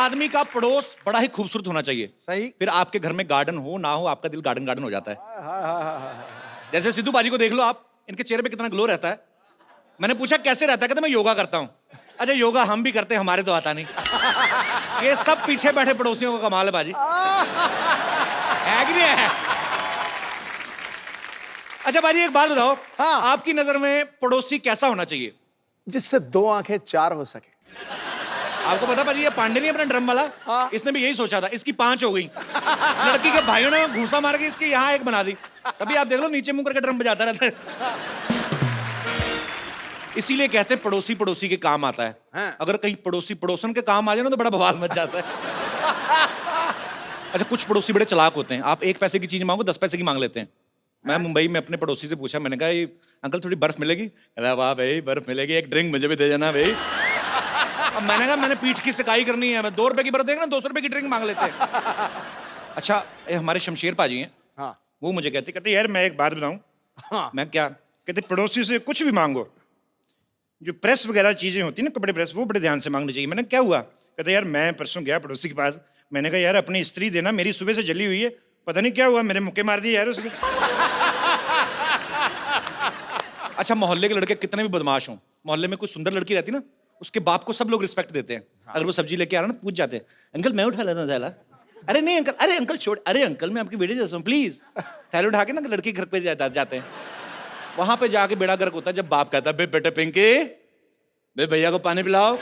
आदमी का पड़ोस बड़ा ही खूबसूरत होना चाहिए। सही। फिर आपके घर में गार्डन हो ना हो, आपका दिल गार्डन गार्डन हो जाता है। जैसे सिद्धू बाजी को देख लो आप, इनके चेहरे पे कितना ग्लो रहता है। मैंने पूछा कैसे रहता है, कहते मैं योगा करता हूँ। अच्छा योगा हम भी करते हैं, हमारे तो आता नहीं। ये सब पीछे बैठे पड़ोसियों का कमाल है बाजी, है कि नहीं है? अच्छा बाजी एक बात बताओ, हाँ। आपकी नजर में पड़ोसी कैसा होना चाहिए? जिससे 2 आंखें 4 हो सके। आपको पता बाजी, ये पांडे नहीं अपना ड्रम वाला, हाँ। इसने भी यही सोचा था, इसकी 5 हो गई। लड़की के भाइयों ने घूसा मार के इसके यहाँ 1 बना दी। तभी आप देख लो नीचे मुंह करके ड्रम बजाता रहता है। इसीलिए कहते हैं पड़ोसी पड़ोसी के काम आता है। हाँ। अगर कहीं पड़ोसी पड़ोसन के काम आ जाए ना तो बड़ा बवाल मच जाता है। अच्छा कुछ पड़ोसी बड़े चालाक होते हैं, आप 1 पैसे की चीज मांगो 10 पैसे की मांग लेते हैं। मैं मुंबई में अपने पड़ोसी से पूछा, मैंने कहा ये अंकल थोड़ी बर्फ मिलेगी? अरे वाह भाई बर्फ मिलेगी, एक ड्रिंक मुझे भी दे जाना भाई। अब मैंने कहा मैंने पीठ की सिकाई करनी है, मैं 2 रुपए की बर्फ देगा ना 200 रुपए की ड्रिंक मांग लेते हैं। अच्छा ये हमारे शमशेर पाजी हैं, हाँ। वो मुझे कहते यार मैं एक बात बताऊं। हाँ। मैं क्या? कहते पड़ोसी से कुछ भी मांगो, जो प्रेस वगैरह चीजें होती है ना, कपड़े प्रेस, वो बड़े ध्यान से मांगनी चाहिए। मैंने क्या हुआ? कहते यार मैं परसों गया पड़ोसी के पास, मैंने कहा यार अपनी स्त्री देना, मेरी सुबह से जली हुई है, पता नहीं क्या हुआ, मेरे मुक्के मार दिए यार उसने। अच्छा मोहल्ले के लड़के कितने भी बदमाश हों, मोहल्ले में कोई सुंदर लड़की रहती ना, उसके बाप को सब लोग रिस्पेक्ट देते हैं। हाँ। अगर वो सब्जी लेके आ रहा ना, पूछ जाते हैं अंकल मैं उठा लेता थैला। अरे नहीं अंकल, अरे अंकल छोड़, अरे अंकल मैं आपकी बेटी जैसा हूँ प्लीज। थैला उठा के ना लड़की घर पे जाते हैं। वहां पे जाके बेड़ा गर्क होता है जब बाप कहता है बेटे पिंकी बे भैया को पानी पिलाओ।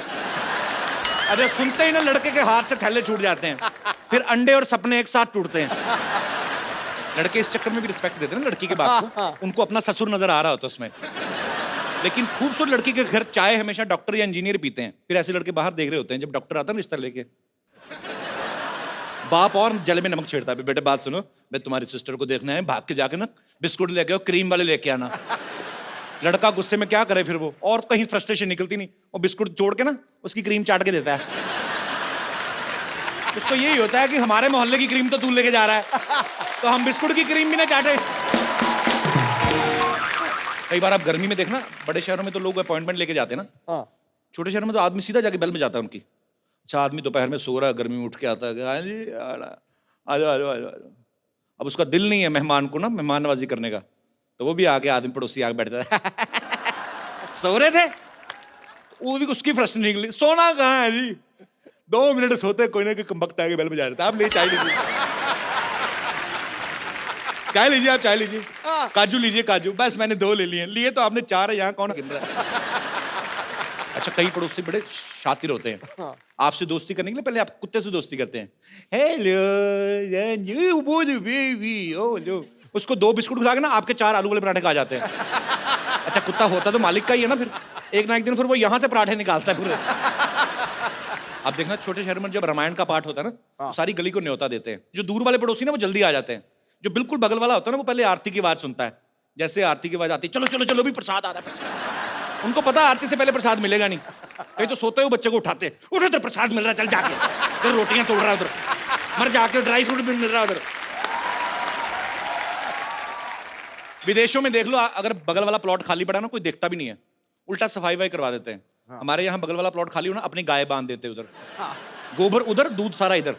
अरे सुनते ही ना लड़के के हाथ से थैले छूट जाते हैं, फिर अंडे और सपने एक साथ टूटते हैं। लड़के इस चक्कर में भी रिस्पेक्ट देते हैं ना लड़की के बाप को, उनको अपना ससुर नजर आ रहा होता है उसमें। लेकिन खूबसूरत लड़की के घर चाय हमेशा डॉक्टर या इंजीनियर पीते हैं, फिर ऐसे लड़के बाहर देख रहे होते हैं, जब डॉक्टर आता है रिश्ता लेके बाप और जले में नमक छेड़ता है, बेटे बात सुनो, मैं तुम्हारी सिस्टर को देखना है, भाग के जाके ना बिस्कुट लेके आओ, क्रीम वाले लेके आना। लड़का गुस्से में क्या करे फिर वो, और कहीं फ्रस्ट्रेशन निकलती नहीं, वो बिस्कुट जोड़ के ना उसकी क्रीम चाट के देता है। उसको यही होता है कि हमारे मोहल्ले की क्रीम तो तू लेके जा रहा है, तो हम बिस्कुट की क्रीम भी ना चाटे। कई बार आप गर्मी में देखना, बड़े शहरों में तो लोग अपॉइंटमेंट लेके जाते हैं ना, छोटे शहरों में तो आदमी सीधा जाके बेल में जाता है उनकी। अच्छा आदमी दोपहर में सो रहा है, गर्मी में उठ के आता है, हाँ जी आ जाओ। अब उसका दिल नहीं है मेहमान को ना मेहमान नवाजी करने का, तो वो भी आके आदमी पड़ोसी आके बैठता है। सो रहे थे, वो भी उसकी प्रश्न निकली, सोना कहाँ है जी? 2 मिनट सोते कोई ना कोई कमबख्त आके बेल बजा रहा था, आप ले चाय लीजिए, चाय लीजिए, आप चाय लीजिए, काजू लीजिए काजू, बस मैंने 2 ले लिए तो आपने 4 है, यहाँ कौन गिन रहा है? अच्छा कई पड़ोसी बड़े शातिर होते हैं, आपसे दोस्ती करने के लिए पहले आप कुत्ते से दोस्ती करते हैं। हेलो बेबी, उसको 2 बिस्कुट खिला के ना आपके 4 आलू वाले पराठे खा जाते हैं। अच्छा कुत्ता होता तो मालिक का ही है ना, फिर एक ना एक दिन फिर वो यहाँ से पराठे निकालता है पूरे। आप देखना छोटे शहर में जब रामायण का पाठ होता है ना, तो सारी गली को न्योता देते हैं। जो दूर वाले पड़ोसी ना वो जल्दी आ जाते हैं, जो बिल्कुल बगल वाला होता है ना वो पहले आरती की आवाज सुनता है। जैसे आरती की आवाज आती है, चलो चलो चलो भी प्रसाद आ रहा है, उनको पता आरती से पहले प्रसाद मिलेगा नहीं, कहीं तो सोते हुए बच्चे को उठाते, उठ उधर प्रसाद मिल रहा है, चल जाके उधर रोटियां तोड़ रहा है, उधर मर जाके ड्राई फ्रूट भी मिल रहा है उधर। विदेशों में देख लो, अगर बगल वाला प्लॉट खाली पड़ा ना कोई देखता भी नहीं है, उल्टा सफाई वाई करवा देते हैं। हमारे यहाँ बगल वाला प्लॉट खाली हो ना, अपनी गाय बांध देते उधर, गोबर उधर दूध सारा इधर।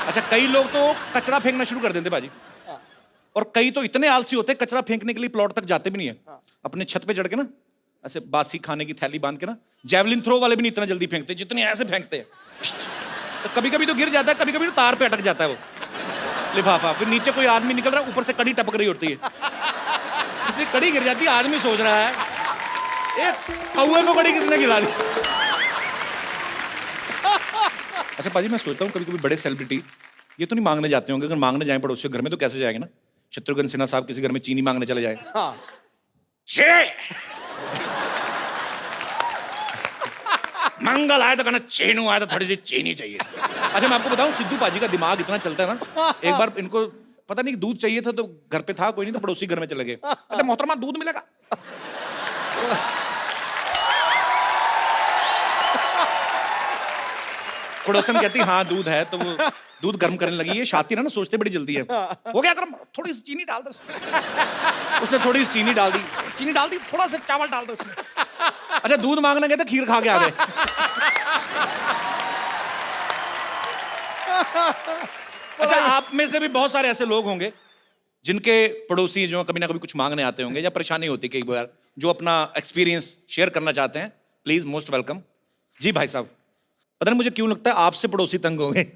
अच्छा कई लोग तो कचरा फेंकना शुरू कर देते बाजी, और कई तो इतने आलसी होते हैं कचरा फेंकने के लिए प्लॉट तक जाते भी नहीं है, अपने छत पे चढ़ के ना ऐसे बासी खाने की थैली बांध के ना, जेवलिन थ्रो वाले भी नहीं इतना जल्दी फेंकते जितने ऐसे फेंकते हैं। तो कभी कभी तो गिर जाता है, कभी कभी तो तार पे अटक जाता है वो लिफाफा, फिर नीचे कोई आदमी निकल रहा है, ऊपर से कड़ी टपक रही होती है, किसी कड़ी गिर जाती है, आदमी सोच रहा है एक कौवे को कड़ी किसने गिरा दी। अच्छा पाजी मैं सोचता हूँ कभी कभी बड़े सेलिब्रिटी ये तो नहीं मांगने जाते होंगे, अगर मांगने जाए पड़ोसियों के घर में तो कैसे जाएंगे ना? शत्रुघ्न सिन्हा साहब किसी घर में चीनी मांगने चले जाए, मंगल आए तो कहना चीनू आए तो थोड़ी सी चीनी चाहिए। अच्छा मैं आपको बताऊं सिद्धू पाजी का दिमाग इतना चलता है ना, एक बार इनको पता नहीं दूध चाहिए था तो घर पे था कोई नहीं, तो पड़ोसी घर में चले गए, अच्छा मोहतरमा दूध मिलेगा? पड़ोसन कहती हाँ दूध है, तो वो दूध गर्म करने लगी है, शातिर है ना सोचते बड़ी जल्दी है, हो गया गर्म, थोड़ी सी चीनी डाल दो उसने थोड़ी सी चीनी डाल दी, थोड़ा सा चावल डाल दो उसमें। अच्छा दूध मांगने गए तो खीर खा के आ गए। अच्छा, आप में से भी बहुत सारे ऐसे लोग होंगे जिनके पड़ोसी जो कभी ना कभी कुछ मांगने आते होंगे या परेशानी होती कई बार, जो अपना एक्सपीरियंस शेयर करना चाहते हैं। Please, most welcome. जी भाई साहब, पता नहीं मुझे क्यों लगता है आपसे पड़ोसी तंग होंगे।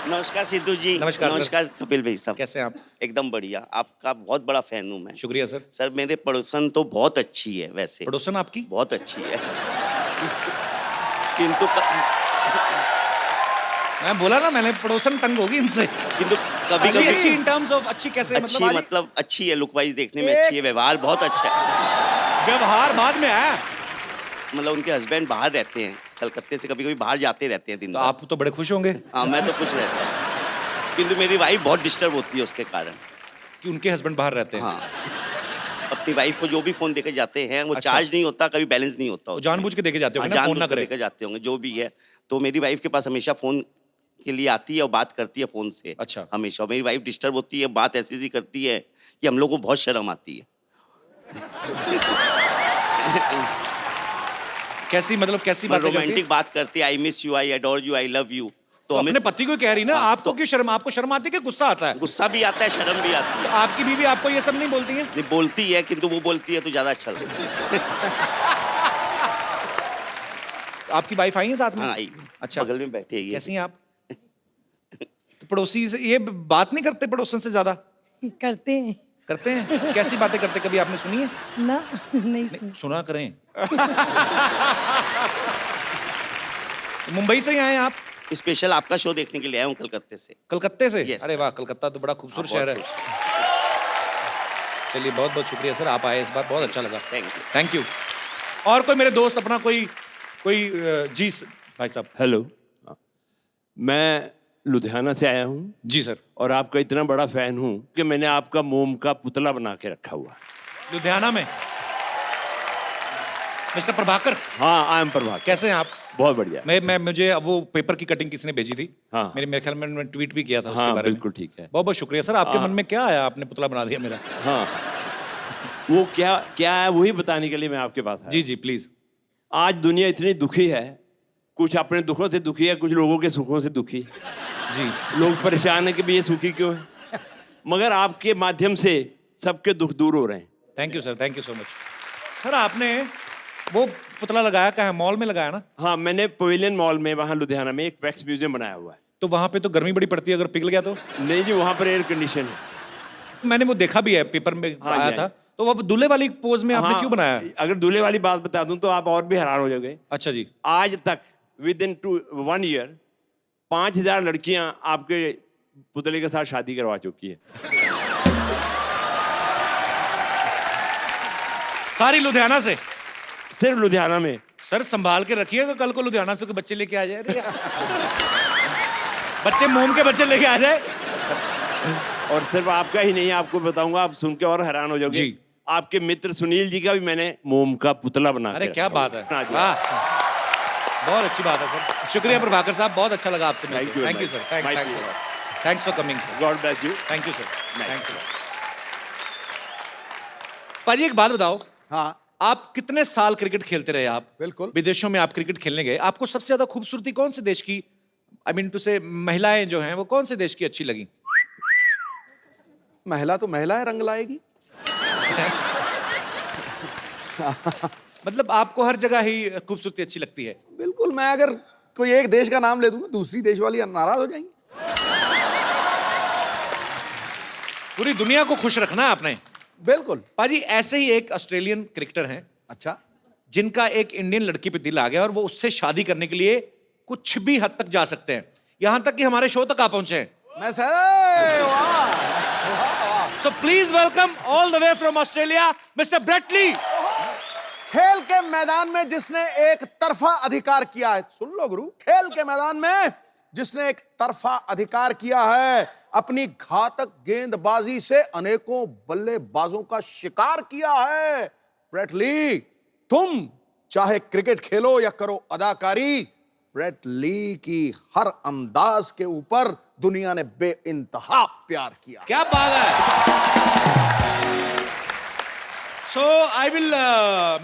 नमस्कार सिद्धू जी। नमस्कार सर। नमस्कार कपिल भाई साहब। कैसे हैं आप? एकदम बढ़िया, आपका बहुत बड़ा फैन हूँ मैं। शुक्रिया सर। सर मेरे पड़ोसन तो बहुत अच्छी है वैसे। पड़ोसन आपकी? बहुत अच्छी है। किंतु मैं बोला ना, मैंने पड़ोसन तंग होगी इनसे। किंतु कभी अच्छी कभी अच्छी इन टर्म्स ऑफ अच्छी कैसे? अच्छी आज- मतलब अच्छी है, लुक वाइज देखने में अच्छी है, व्यवहार बहुत अच्छा है। व्यवहार बाद में है। मतलब उनके हस्बैंड बाहर रहते हैं, कलकत्ते से कभी कभी बाहर जाते रहते हैं दिन तो भर। आप तो बड़े खुश होंगे हाँ, मैं तो कुछ रहता हूँ, किंतु मेरी वाइफ बहुत डिस्टर्ब होती है उसके कारण। कि उनके हस्बैंड बाहर रहते हैं। हाँ, अपनी वाइफ को जो भी फोन देके जाते हैं वो अच्छा। चार्ज नहीं होता, कभी बैलेंस नहीं होता वो उसमें। जानबूझ के देके जाते हाँ, होंगे ना, फोन ना जानबूझ के करे। देके जाते होंगे जो भी है। तो मेरी वाइफ के पास हमेशा फोन के लिए आती है और बात करती है फोन से। अच्छा। हमेशा मेरी वाइफ डिस्टर्ब होती है, बात ऐसी सी करती है कि हम लोग को बहुत शर्म आती है। कैसी मतलब कैसी बात? रोमांटिक बात करती है, I miss you, I adore you, I love you. तो तो हमें अपने पति को कह रही ना, हाँ, आपको क्यों शर्म? आपको शर्म आती है कि गुस्सा आता है? गुस्सा भी आता है, शर्म भी आती है। आपकी बीवी आपको ये सब नहीं बोलती है? नहीं बोलती है, किंतु वो बोलती है तो ज्यादा अच्छा लगता है। आपकी वाइफ आई है साथ में? हाँ, आई। अच्छा, बगल में बैठी है ये। कैसी हैं आप? तो पड़ोसी से ये बात नहीं करते पड़ोसन से ज्यादा? करते हैं करते हैं। कैसी बातें करते, कभी आपने सुनी है? ना, नहीं सुन। सुना करें। मुंबई से ही आए हैं आप? स्पेशल आपका शो देखने के लिए आया हूँ कलकत्ते से। कलकत्ते से? Yes, अरे sir. वाह, कलकत्ता तो बड़ा खूबसूरत हाँ, शहर बहुत है। चलिए, बहुत बहुत शुक्रिया सर, आप आए इस बार, बहुत अच्छा लगा। Thank you. Thank you. और कोई मेरे दोस्त अपना कोई कोई जी भाई साहब। हेलो, मैं लुधियाना से आया हूँ जी सर। और आपका इतना बड़ा फैन हूँ कि मैंने आपका मोम का पुतला बना के रखा हुआ है। लुधियाना में? मिस्टर प्रभाकर? हाँ, आई एम प्रभाकर। कैसे हैं आप? बहुत बढ़िया। मैं मुझे अब वो पेपर की कटिंग किसी ने भेजी थी। हाँ। मेरे ख्याल में उन्होंने ट्वीट भी किया था उसके हाँ, बारे में। बिल्कुल ठीक है। बहुत बहुत शुक्रिया सर। आपके मन में क्या आया, आपने पुतला बना दिया मेरा? हाँ, वो क्या क्या है वही बताने के लिए मैं आपके पास आया। जी जी प्लीज। आज दुनिया इतनी दुखी है, कुछ अपने दुखों से दुखी है, कुछ लोगों के सुखों से दुखी। जी लोग परेशान है कि भी ये सुखी क्यों है, मगर आपके माध्यम से सबके दुख दूर हो रहे हैं। Thank you sir, thank you so much. Sir आपने वो पुतला लगाया कहाँ है? मॉल में लगाया ना? हाँ, मैंने पवेलियन मॉल में वहाँ लुधियाना में एक वैक्स म्यूजियम बनाया हुआ है। तो वहाँ पे तो गर्मी बड़ी पड़ती है, अगर पिघल गया तो? नहीं जी, वहाँ पर एयर कंडीशन है। मैंने वो देखा भी है, पेपर में हाँ आया जी, था। तो वो दूल्हे वाली पोज में आपने हाँ, क्यों बनाया? अगर दूल्हे वाली बात बता दूं तो आप और भी हैरान हो जाओगे। अच्छा जी। आज तक विद इन 1 ईयर 5000 लड़कियां आपके पुतले के साथ शादी करवा चुकी है। सारी लुधियाना से? सिर्फ लुधियाना में। सर संभाल के रखिएगा, कल को लुधियाना से कोई बच्चे लेके आ जाए। अरे बच्चे मोम के बच्चे लेके आ जाए। और सिर्फ आपका ही नहीं, आपको बताऊंगा, आप सुन के और हैरान हो जाओगे। जी। आपके मित्र सुनील जी का भी मैंने मोम का पुतला बना अरे के क्या रखा बात हुआ है, हाँ जी। वाह, बहुत अच्छी बात है सर। शुक्रिया प्रभाकर साहब, बहुत अच्छा लगा आपसे मिलकर। Thank you, thank you sir, My thanks pleasure. Thanks for coming sir. God bless you. Thank you sir, Nice. Thanks. पाजी एक बात बताओ, हाँ आप कितने साल क्रिकेट खेलते रहे? आप बिल्कुल। विदेशों में आप क्रिकेट खेलने गए, आपको सबसे ज्यादा खूबसूरती कौन से देश की, आई मीन टू से महिलाएं जो हैं वो कौन से देश की अच्छी लगी? महिला तो महिला है, रंग लाएगी। मतलब आपको हर जगह ही खूबसूरती अच्छी लगती है? बिल्कुल, मैं अगर कोई एक देश का नाम ले दूंगा दूसरी देश वाली नाराज हो जाएंगी। पूरी दुनिया को खुश रखना है आपने। बिल्कुल। पाजी ऐसे ही एक ऑस्ट्रेलियन क्रिकेटर हैं अच्छा, जिनका एक इंडियन लड़की पे दिल आ गया और वो उससे शादी करने के लिए कुछ भी हद तक जा सकते हैं, यहां तक कि हमारे शो तक आ पहुंचे हैं। मैं सर, वाह so please welcome all the way from Australia mister Brett Lee. खेल के मैदान में जिसने एक तरफा अधिकार किया है, सुन लो गुरु, खेल के मैदान में जिसने एक तरफा अधिकार किया है, अपनी घातक गेंदबाजी से अनेकों बल्लेबाजों का शिकार किया है, ब्रेट ली। तुम चाहे क्रिकेट खेलो या करो अदाकारी, ब्रेट ली की हर अंदाज के ऊपर दुनिया ने बेइंतहा प्यार किया। क्या बात है। So I will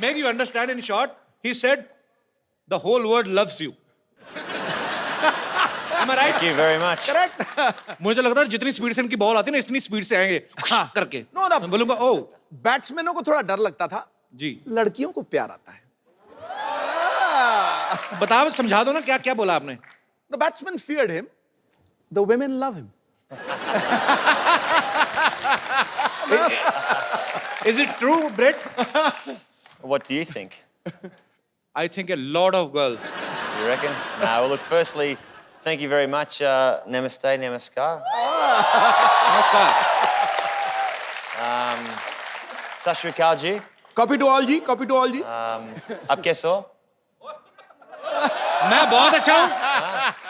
make you understand in short. He said, the whole world loves you. Am I right? Thank you very much. Correct. मुझे लगता है जितनी स्पीड से इनकी बॉल आती है ना इतनी स्पीड से आएंगे करके। No, no. मैं बोलूंगा ओ बैट्समैनों को थोड़ा डर लगता था, जी लड़कियों को प्यार आता है। बताओ समझा दो ना क्या क्या बोला आपने। The batsman feared him. The women love him. Is it true, Brett? What do you think? I think a lot of girls. You reckon? No, well, look, firstly, thank you very much. Namaste, namaskar. नमस्कार। Sat Shri Akal ji. Copy to all ji, copy to all ji. Aap kaise ho? मैं बहुत अच्छा हूँ।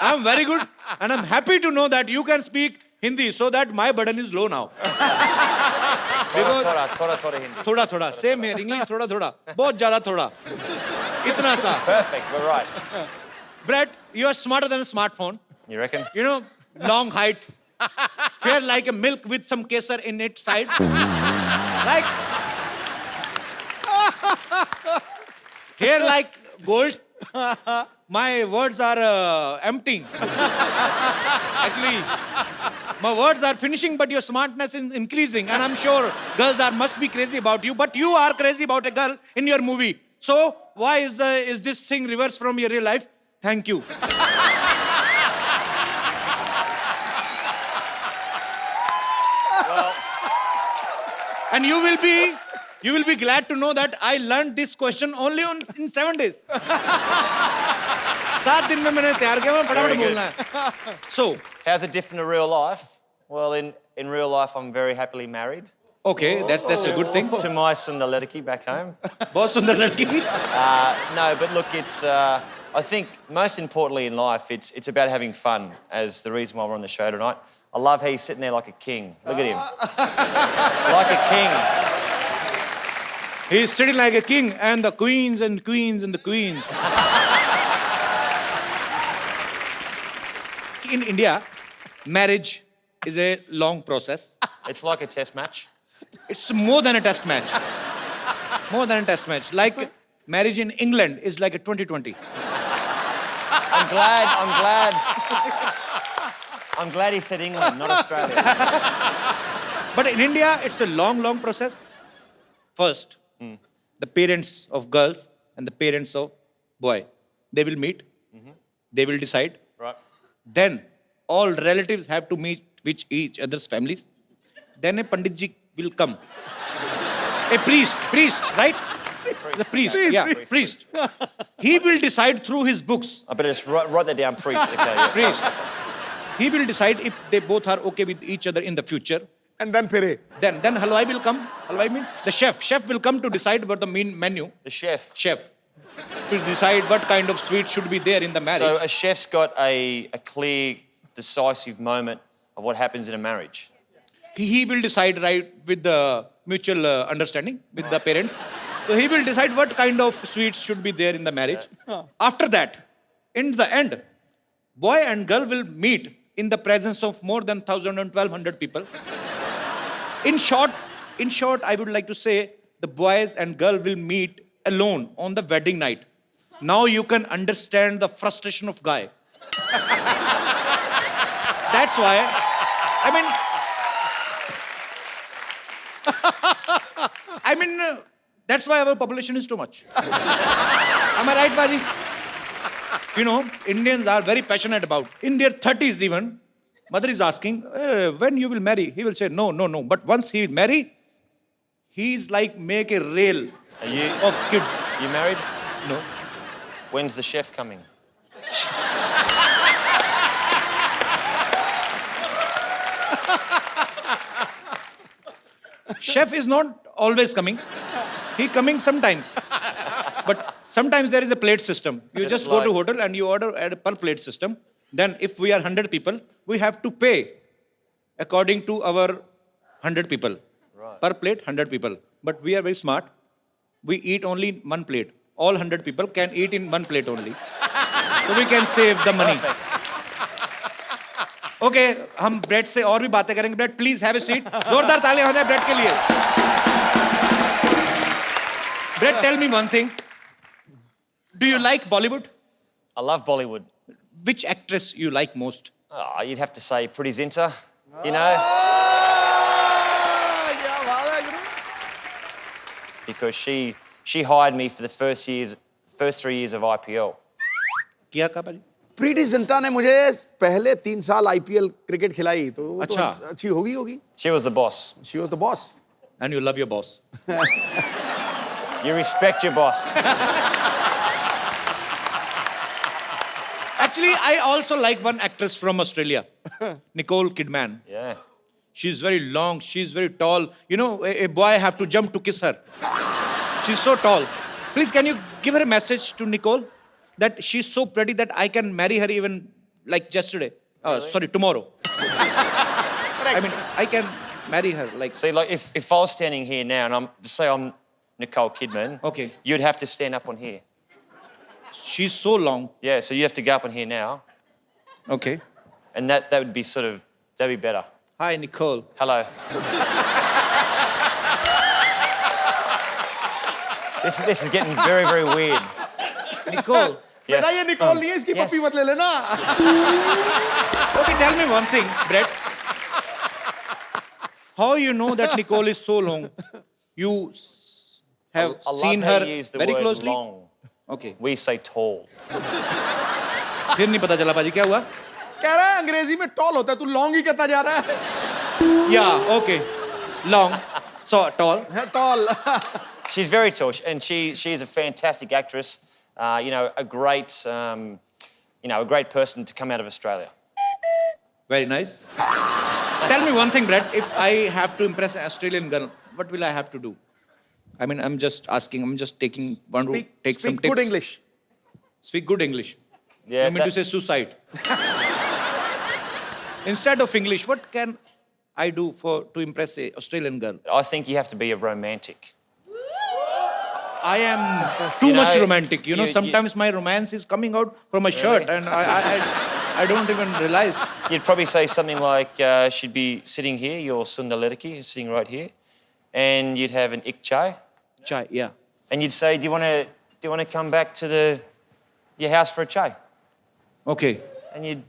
I'm very good and I'm happy to know that you can speak Hindi so that my burden is low now. Thoda Hindi. थोड़ा थोड़ा same है English थोड़ा थोड़ा बहुत ज्यादा थोड़ा इतना सा। Perfect, we're right. Brett, you are smarter than a smartphone. You reckon? You know, long height, fair like a milk with some kesar in its side. Like hair like gold. My words are emptying. Actually, my words are finishing, but your smartness is increasing, and I'm sure girls must be crazy about you. But you are crazy about a girl in your movie. So why is this thing reversed from your real life? Thank you. And you will be glad to know that I learned this question only in 7 days. 7 दिन में मैंने तैयार किया मैं फटाफट बोलना है. So, How's it different to real life? Well, in real life, I'm very happily married okay, that's a good thing. to my Sundar Ledaki back home. बहुत सुंदर लड़की. No, but look, it's. I think most importantly in life, it's about having fun. As the reason why we're on the show tonight. I love how he's sitting there like a king. Look at him, like a king. He's sitting like a king, and the queens and queens and the queens. In India, marriage is a long process. It's like a test match. It's more than a test match. More than a test match. Like marriage in England is like a 2020. I'm glad he said England, not Australia. But in India, it's a long, long process. First, the parents of girls and the parents of boy, they will meet. They will decide. Right. Then all relatives have to meet with each other's families. Then a Pandit ji will come. A priest, right? The priest, priest. He will decide through his books. I better just write that down, priest. Okay, yeah. Priest. He will decide if they both are okay with each other in the future. And then फिरे। Then halwai will come. Halwai means the chef. Chef will come to decide about the main menu. The chef. Chef will decide what kind of sweet should be there in the marriage. So a chef's got a clear, decisive moment of what happens in a marriage. He will decide right with the mutual understanding with the parents. So he will decide what kind of sweets should be there in the marriage. After that, in the end, boy and girl will meet in the presence of more than 1,000 and 1,200 people. In short, I would like to say the boys and girl will meet alone on the wedding night. Now you can understand the frustration of guy. That's why, that's why our population is too much. Am I right, Baji? You know, Indians are very passionate about. In their 30s even, mother is asking, when you will marry? He will say, no. But once he will marry, he's like make a rail of kids. You married? No. When's the chef coming? Chef is not always coming. He coming sometimes. But sometimes there is a plate system. You just go to hotel and you order at a per plate system. Then if we are 100 people, we have to pay according to our 100 people. Right. Per plate, 100 people. But we are very smart. We eat only one plate. All 100 people can eat in one plate only. So we can save the money. Okay, हम bread से और भी बातें करेंगे. Bread, please have a seat. जोरदार तालियां होने bread के लिए. Brett, tell me one thing. Do you like Bollywood? I love Bollywood. which actress you like most? Oh, you'd have to say Pretty Zinta, you know, क्या बात है गुरु because she hired me for the first 3 years of IPL. किया का भाई? प्रीति जिंटा ने मुझे पहले 3 साल आईपीएल क्रिकेट खिलाई तो वो तो अच्छा। अच्छी होगी She was the boss. She was the boss And you love your boss. You respect your boss. Actually, I also like one actress from Australia, Nicole Kidman. Yeah. She's very long, she's very tall. You know, a boy have to jump to kiss her. She's so tall. Please, can you give her a message to Nicole that she's so pretty that I can marry her even like yesterday? Sorry, tomorrow. I mean, I can marry her like. See, like if I was standing here now and just say I'm Nicole Kidman, Okay. you'd have to stand up on here. She's so long. Yeah, so you have to go up on here now, Okay. and that would be that'd be better. Hi, Nicole. Hello. This is getting very, very weird. Nicole. Yes. बेटा ये Nicol नहीं है इसकी Yes. पप्पी मत ले लेना Okay, tell me one thing, Brett. How you know that Nicole is so long? You have I love seen how her you use the very word closely? long. Okay. We say tall. फिर नहीं पता चला पाजी क्या हुआ? कह रहा है अंग्रेजी में टॉल होता है तू लॉन्ग ही कहता जा रहा है Yeah, okay. Long. So tall. Tall She's very tall, and she is a fantastic actress. You know, a great person to come out of Australia. Very nice. Tell me one thing, Brett. If I have to impress an Australian girl, what will I have to do? I mean, I'm just asking. I'm just taking one route. Take some speak tips. good English Speak good English. Yeah. I mean to say suicide. Instead of English, what can I do to impress a Australian girl? I think you have to be a romantic. I am too You much know, romantic. You know, you- sometimes my romance is coming out from my shirt, and I don't even realize. You'd probably say something like, she'd be sitting here, your Sundalediki, sitting right here, and you'd have an ik chai, Chai, yeah. and you'd say, do you want to come back to your house for a chai? Okay, And you'd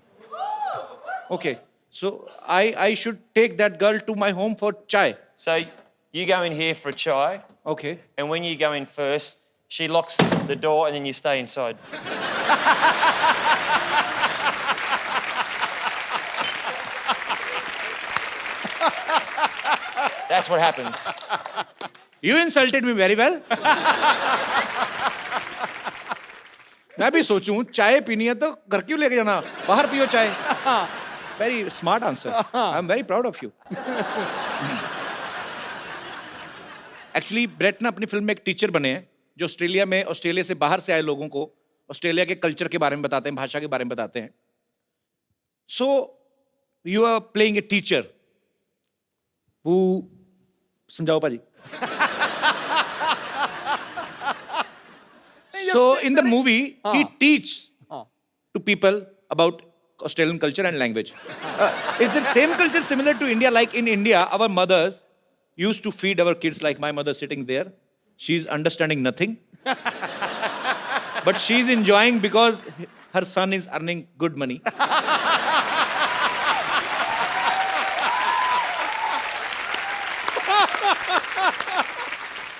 okay. So I should take that girl to my home for chai. so you go in here for a chai, Okay. and when you go in first, she locks the door, and then you stay inside. That's what happens. You insulted me very well. मैं भी सोचूं चाय पीनी है तो घर क्यों लेके जाना बाहर पियो चाय very smart answer I am very proud of you actually Brett ना अपनी फिल्म में एक टीचर बने हैं जो ऑस्ट्रेलिया से बाहर से आए लोगों को ऑस्ट्रेलिया के कल्चर के बारे में बताते हैं भाषा के बारे में बताते हैं so you are playing a teacher वो समझाओ पाजी So in the movie, he teaches to people about Australian culture and language. Is the same culture similar to India? Like in India, our mothers used to feed our kids like my mother sitting there. She's understanding nothing. But she's enjoying because her son is earning good money.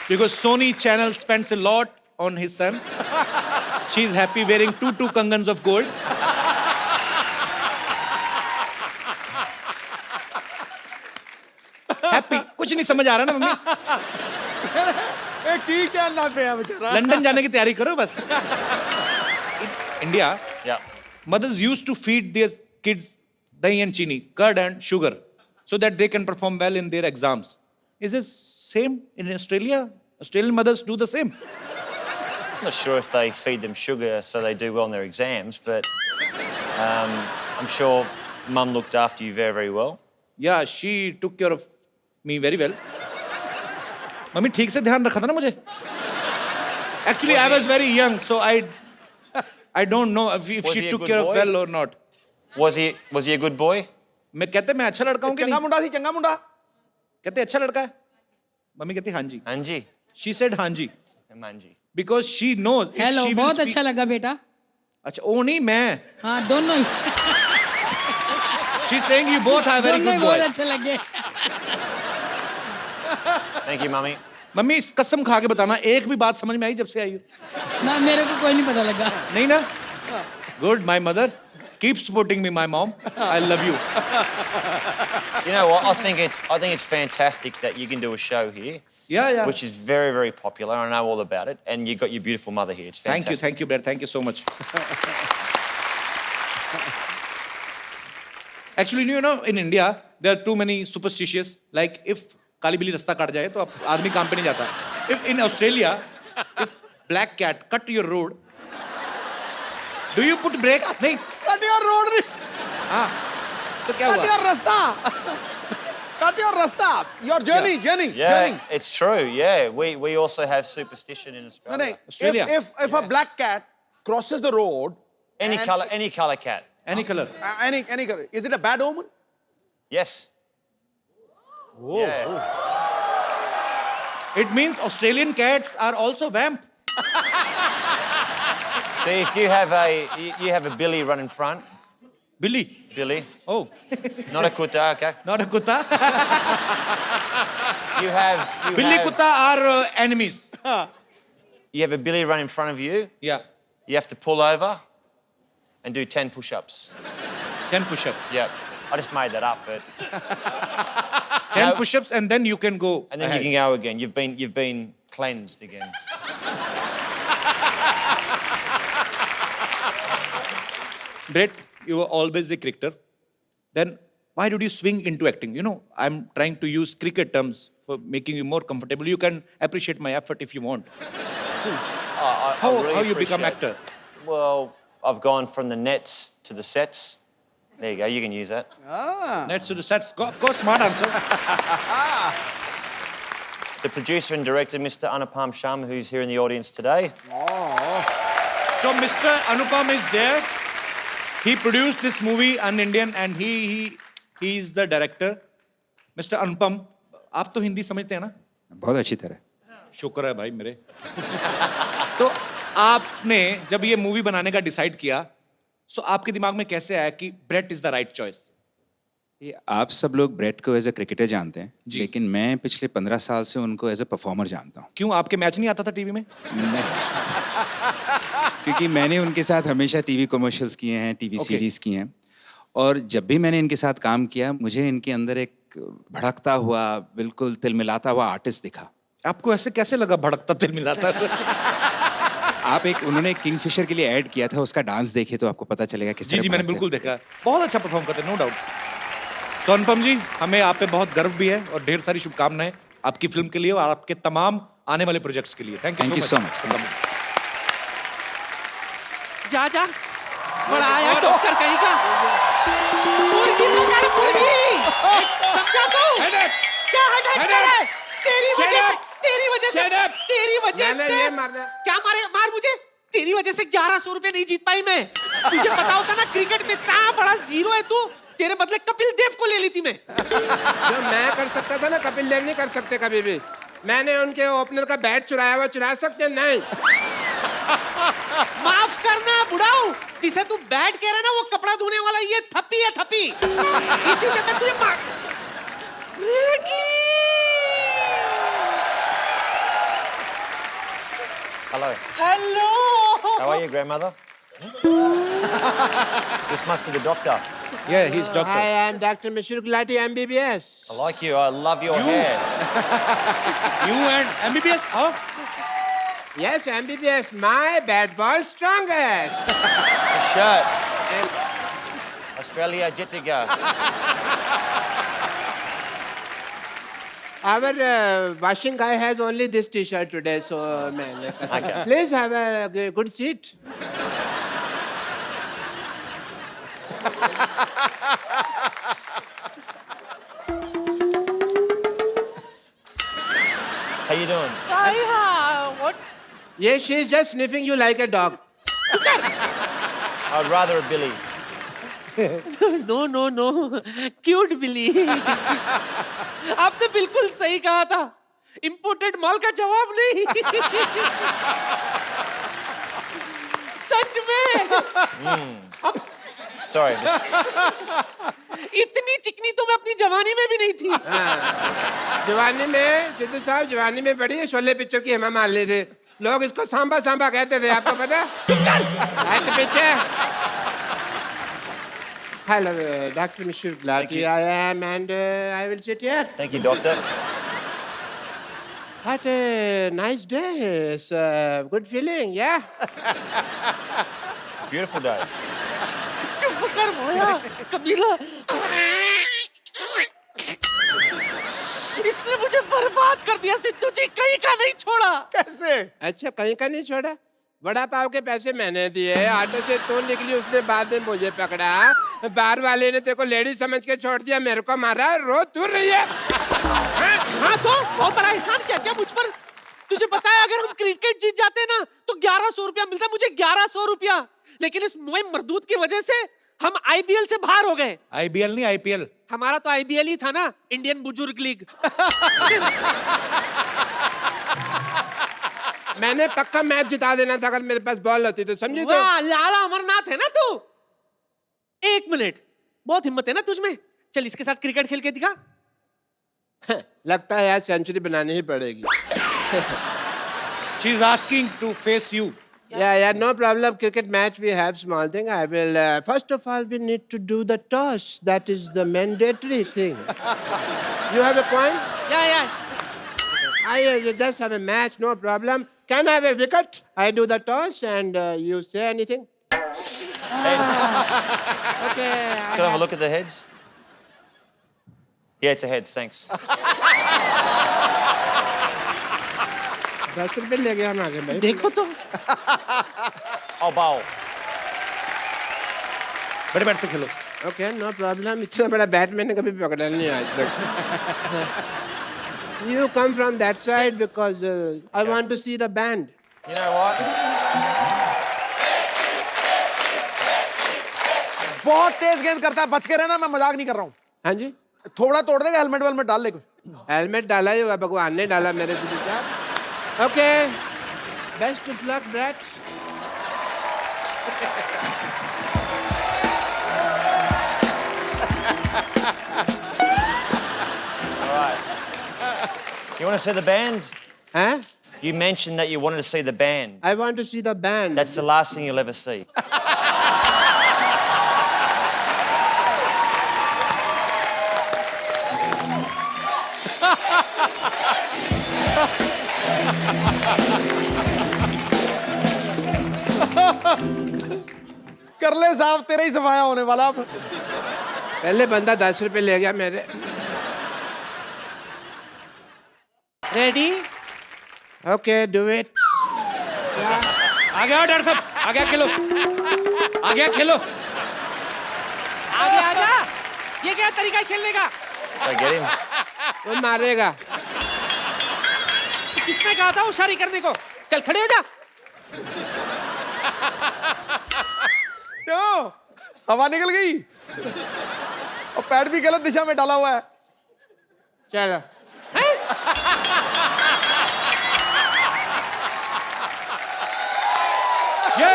Because Sony Channel spends a lot on his son. She's happy wearing two kangans of gold. Happy. कुछ नहीं समझ आ रहा ना mummy ए की क्या ना पे है बेचारा लंदन जाने की तैयारी करो बस In India, Yeah. mothers used to feed their kids dahi and chini, curd and sugar, so that they can perform well in their exams. Is it same in Australia? Australian mothers do the same. I'm not sure if they feed them sugar so they do well in their exams, but I'm sure Mum looked after you very, very well. Yeah, she took care of me very well. Mummy ठीक से ध्यान रखा था ना मुझे. Actually, I was very young, so I don't know if Was she he a took good care of boy? well or not. Was he a good boy? मैं कहते मैं अच्छा लड़का हूँ कि चंगा नहीं? मुंडा थी चंगा मुंडा कहते अच्छा लड़का है. मम्मी कहती हाँ जी. Anji? She said हाँ जी Manji. because she knows. If hello she will बहुत speak- अच्छा लगा बेटा अच्छा वो नहीं मैं हाँ दोनों ही she saying you both are very दोनों ही गुड बहुत बॉय अच्छे लगे Thank you, Mummy. मम्मी इस कसम खा के बताना एक भी बात समझ में आई जब से आई हो ना मेरे को कोई नहीं पता लगा नहीं ना good my mother keep supporting me my mom I love you You know what? I think it's fantastic that you can do a show here, या which is very, very popular. I know all about it, and you've got your beautiful mother here. It's fantastic. Thank you brother thank you so much actually you know in India there are too many superstitious like if काली बिल्ली रास्ता काट जाए तो अब आदमी काम पे नहीं जाता if in Australia if black cat cut your road do you put brake नहीं कट योर रोड, हाँ तो क्या कट हुआ योर रास्ता, कट योर रास्ता, your journey, journey, Yeah, journey. it's true. Yeah, we also have superstition in No, Australia. no. Australia. If a black cat crosses the road, Any and- color cat. Any colour any color, is it a bad omen? Yes. Oh, Yeah. It means Australian cats are also vamp See, if you have a Billy run in front, बिल्ली Billy, oh not a kuta, okay? Not a कुत्ता You बिल्ली have कुत्ता are enemies you have a Billy run in front of you. या You have to pull over and do 10 push-ups. 10 push-ups Yep. I just made that up, but 10 No. push-ups and then you can go and then ahead. you can go again. You've been cleansed again. Brett, you were always a cricketer. Then why did you swing into acting? You know, I'm trying to use cricket terms for making you more comfortable. You can appreciate my effort if you want. I How really you become appreciate- actor? Well, I've gone from the nets to the sets. There you go. You can use that. Let's do the sets. Of course, smart answer. The producer and director, Mr. Anupam Sharma, who's here in the audience today. So Mr. Anupam is there. He produced this movie, An Indian, and he is the director. Mr. Anupam, आप तो हिंदी समझते हैं ना? बहुत अच्छी तरह। शुक्र है भाई मेरे। तो आपने जब ये मूवी बनाने का डिसाइड किया, सो आपके दिमाग में कैसे आया कि Brett is the right choice? ये आप सब लोग ब्रेट को एज अ क्रिकेटर जानते हैं, जी। लेकिन मैं पिछले 15 साल से उनको एज अ परफॉर्मर जानता हूँ। क्यों आपके मैच नहीं आता था टीवी में? क्योंकि मैंने उनके साथ हमेशा टीवी कमर्शियल्स किए हैं, टीवी Okay. सीरीज किए हैं, और जब भी मैंने इनके साथ काम किया मुझे इनके अंदर एक भड़कता हुआ, बिल्कुल तिलमिलाता हुआ आर्टिस्ट दिखा। आपको ऐसे कैसे लगा भड़कता तिल मिलाता? आप उन्होंने किंगफिशर के लिए ऐड किया था, उसका डांस देखिए तो आपको पता चलेगा किस जी तरह जी मैंने भड़कते हैं। बिल्कुल देखा। बहुत अच्छा परफॉर्म करते हैं, नो डाउट। सो अनुपम जी, हमें आप पे बहुत गर्व भी है और ढेर सारी शुभकामनाएं आपकी फिल्म के लिए और आपके तमाम आने वाले प्रोजेक्ट्स के लिए। Thank Thank you so much. जा जा बड़ा आया डॉक्टर कहीं का मुर्गी मंगा है, मुर्गी समझा तू क्या हेडेक है तेरी वजह से क्या मार मुझे तेरी वजह से 1100 रुपए नहीं जीत पाई मैं। तुझे पता होता ना क्रिकेट में इतना बड़ा जीरो है तू, तेरे बदले कपिल देव को ले ली थी मैं। जो मैं कर सकता था ना कपिल देव नहीं कर सकते कभी भी। मैंने उनके ओपनर का बैट चुराया हुआ, चुरा सकते नहीं। माफ करना बुढ़ाऊ, जिसे तू बैट कह रहा है ना वो कपड़ा धोने वाला ये थप्पी है थप्पी। इसी से मैं तुझे मार Hello. Hello How are you, grandmother? This must be the doctor. Yeah, he's doctor. I am Dr. Mishra Gulati, MBBS. I like you. I love your hair. You and MBBS? Huh? Yes, MBBS, my bat ball strongest. The shirt. Australia Jitiga. Our washing guy has only this T-shirt today, so man. Okay. Please have a good seat. How you doing? what Yes, she's just sniffing you like a dog. I'd rather a Billy. No cute Billy. आपने बिल्कुल सही कहा था, imported माल का जवाब नहीं। सच में Sorry. Just, इतनी चिकनी तो मैं अपनी जवानी में भी नहीं थी। जवानी में सिद्धू साहब जवानी में बड़ी है, शोले पिक्चर की हेमा मालिनी थे, लोग इसको सांबा सांबा कहते थे, आपको पता है? हाथ पीछे। Hello, Dr. Mishra Gulati. I am, and I will sit here. thank you, doctor. What a nice day. It's a good feeling, yeah? Beautiful day. चुप कर भोया, कबीला। इसने मुझे बर्बाद कर दिया सिद्धू जी, कहीं का नहीं छोड़ा। कैसे? अच्छा, कहीं का नहीं छोड़ा? बड़ा पाव के पैसे मैंने दिए, ऑटो से तू निकली, उसने बाद में मुझे पकड़ा, बार वाले ने तेरे को लेडी समझ के छोड़ दिया, मेरे को मारा, रो तू रही है। हाँ तो बहुत बड़ा एहसान किया क्या मुझ पर? तुझे पता है अगर हम क्रिकेट जीत जाते ना तो 1100 रुपया मिलता, मुझे 1100 रुपया, लेकिन इस मोइन मरदूत की वजह से हम आईबीएल से बाहर हो गए। आईबीएल नहीं, आईपीएल। हमारा तो आईबीएल ही था ना, इंडियन बुजुर्ग लीग। मैंने पक्का मैच जिता देना था अगर मेरे पास बॉल होती तो, समझी? तो वाह, लाला अमरनाथ है ना तू। 1 मिनट, बहुत हिम्मत है ना तुझ में, चल इसके साथ क्रिकेट खेल के दिखा। लगता है यार सेंचुरी बनानी ही पड़ेगी। She is asking to face you. Yeah, no problem. Cricket match, we have small thing. I will, first of all, we need to do the toss. That is the mandatory thing. You have a point? Yeah. I just have a match, no problem. Can I have a wicket? I do the toss and you say anything? Heads. Okay. Can I have a look at the heads? Yeah, it's a heads, thanks. 10 रुपए ले गया हम आगे भाई। देखो तो I'll bowl. बड़े bat से खेलो। Okay, no problem. इतना बड़ा बैट मैंने कभी पकड़ा नहीं आज तक। You come from that side because I want to see the band. You know what? बहुत तेज गेंद करता है, बच के रहना, मैं मजाक नहीं कर रहा हूँ। हाँ जी? थोड़ा तोड़ देगा, हेलमेट वेलमेट डाल ले कुछ। हेलमेट डाला ही हुआ, भगवान ने डाला मेरे सिद्धू साहब। Okay, best of luck brat. All right. You want to see the band? Huh? You mentioned that you wanted to see the band. I want to see the band. That's the last thing you'll ever see. कर ले साहब, तेरा ही सफाया होने वाला अब। पहले बंदा 10 रुपए ले गया मेरे। रेडी? Okay, do it. आ गया डॉक्टर साहब, आ गया खेलो, आ गया खेलो। आगे आजा, ये क्या तरीका है खेलने का? Did I get him? वो मारेगा। किसने कहा था होशियारी करने को? चल खड़े हो जा। क्यों? हवा निकल गई और पैड भी गलत दिशा में डाला हुआ है। चलो। ये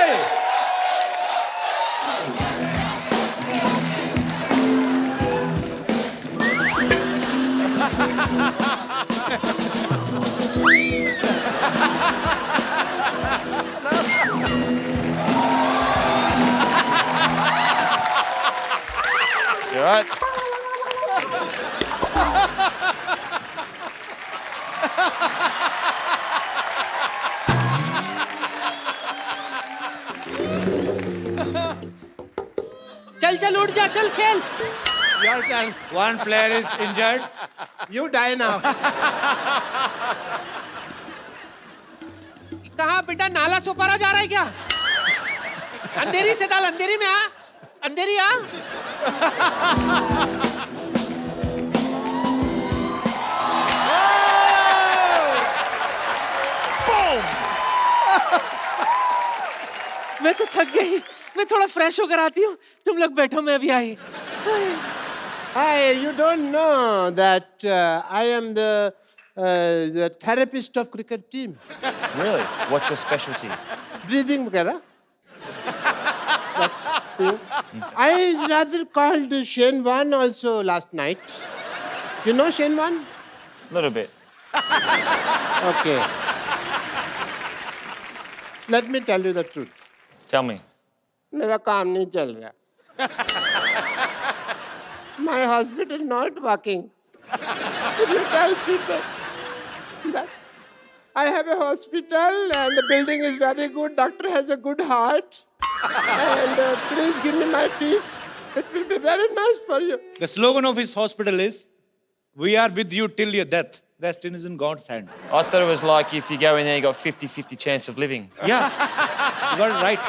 You all right? चल चल उठ जा, चल खेल। Your turn. One player is injured. You die now. कहाँ बेटा, नाला सोपारा जा रहा है क्या? अंधेरी से डाल, अंधेरी में आ, अंधेरी आ। मैं तो थक गई, मैं थोड़ा फ्रेश होकर आती हूँ, तुम लोग बैठो, मैं अभी आई। Hi, you don't know that I am the therapist of cricket team. Really? What's your specialty? Breathing वगैरह। I rather called Shane Wan also last night. You know Shane Wan? Little bit. Okay. Let me tell you the truth. Tell me. मेरा काम नहीं चल रहा. My hospital not working. If you tell people that I have a hospital and the building is very good, doctor has a good heart, and please give me my fees. It will be very nice for you. The slogan of his hospital is, "We are with you till your death. Rest is in God's hand." I thought it was like if you go in there, you got 50-50 chance of living. Yeah, you got it right.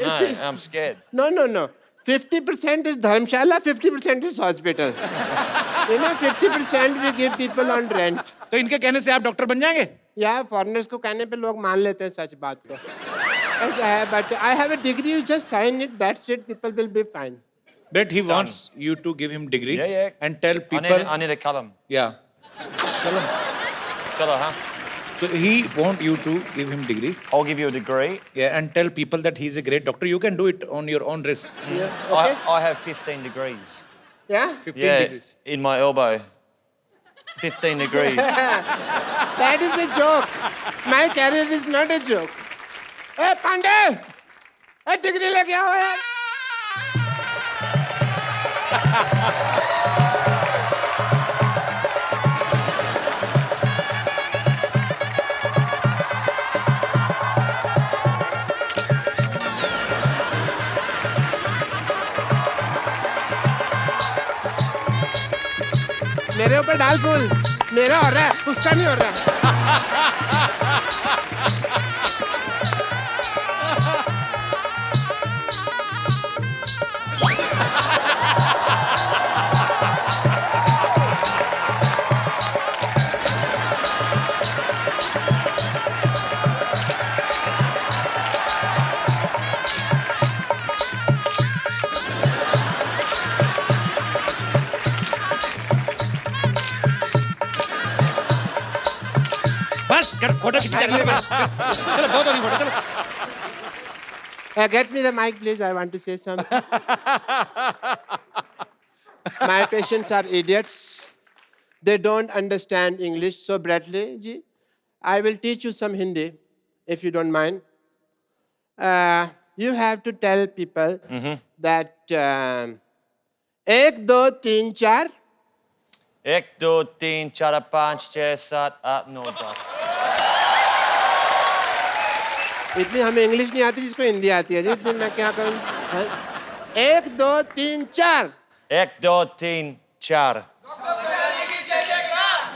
No, I'm scared. No. 50% is Dharmshala, 50% is hospital. You know, 50% we give people on rent. तो इनके कहने से आप doctor बन जाएंगे? या foreigners को कहने पे लोग मान लेते हैं सच बात को. ऐसा है, but I have a degree, you just sign it, that's it, people will be fine. But he wants you to give him degree Yeah. and tell people. I need a column. Yeah. Chalo, huh? So he want you to give him degree. I'll give you a degree. Yeah, and tell people that he's a great doctor. You can do it on your own risk. Okay? I have 15 degrees. Yeah? 15 degrees. In my elbow. 15 degrees. That is a joke. My career is not a joke. Hey, Pandey! Hey, degree लेके आओ यार. मेरे ऊपर डाल फूल. मेरा हो रहा है, उसका नहीं हो रहा. बस कर फोटो खींच चलो बहुत होगी फोटो चलो. Get me the mic, please. I want to say something. My patients are idiots. They don't understand English. So, Bradley ji, I will teach you some Hindi, if you don't mind. You have to tell people that 1, 2, 3, 4. 1, 2, 3, 4, 5, 6, 7, 8, 9, 10. इतनी हमें English नहीं आती जिसको हिंदी आती है जी. इतनी मैं क्या करूं? 1, 2, 3, 4. 1, 2, 3, 4.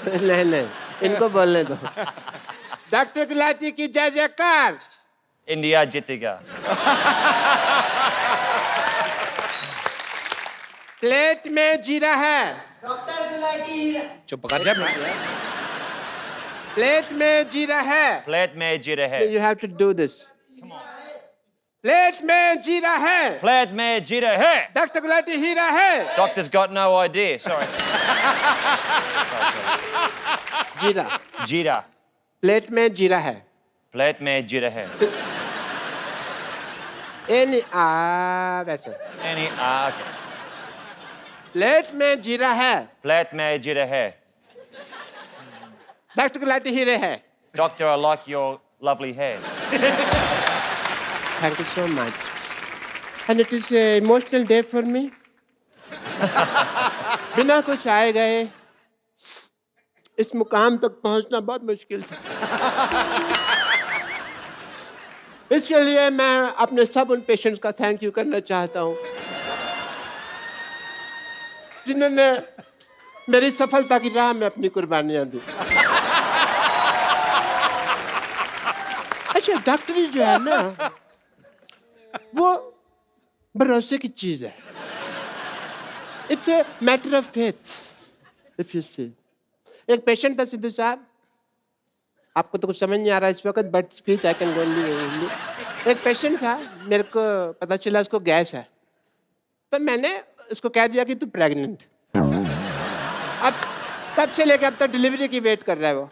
नहीं इनको बोलने दो. डॉक्टर गुलाटी की जय जयकार. India जीतेगा. प्लेट में जीरा है. चुप कर जा. प्लेट में जीरा है. Plate में जीरा है. You have to do this. Plate में जीरा है. Plate में जीरा है. डॉक्टर गुलाटी हीरा है. Doctor's got no idea. Sorry. जीरा. जीरा. प्लेट में जीरा है. Plate में जीरा है. वैसे. Okay. प्लेट में जीरा है. Plate में जीरा है. डॉक्टर गुलाटी हीरे है. Doctor, I like your lovely hair. Thank you so much. And it is an emotional day for me. बिना कुछ आए गए इस मुकाम तक पहुंचना बहुत मुश्किल था. इसके लिए मैं अपने सब उन पेशेंट्स का थैंक यू करना चाहता हूं जिन्होंने मेरी सफलता की राह में अपनी कुर्बानियां दी. अच्छा, डॉक्टरी जो है ना वो भरोसे की चीज है. It's a matter of faith. If you see, एक पेशेंट था सिद्धू साहब, आपको तो कुछ समझ नहीं आ रहा इस वक्त, but speech I can only. एक पेशेंट था, मेरे को पता चला उसको गैस है, तो मैंने उसको कह दिया कि तू प्रेग्नेंट. अब तब से लेकर अब तक डिलीवरी की वेट कर रहा है वो.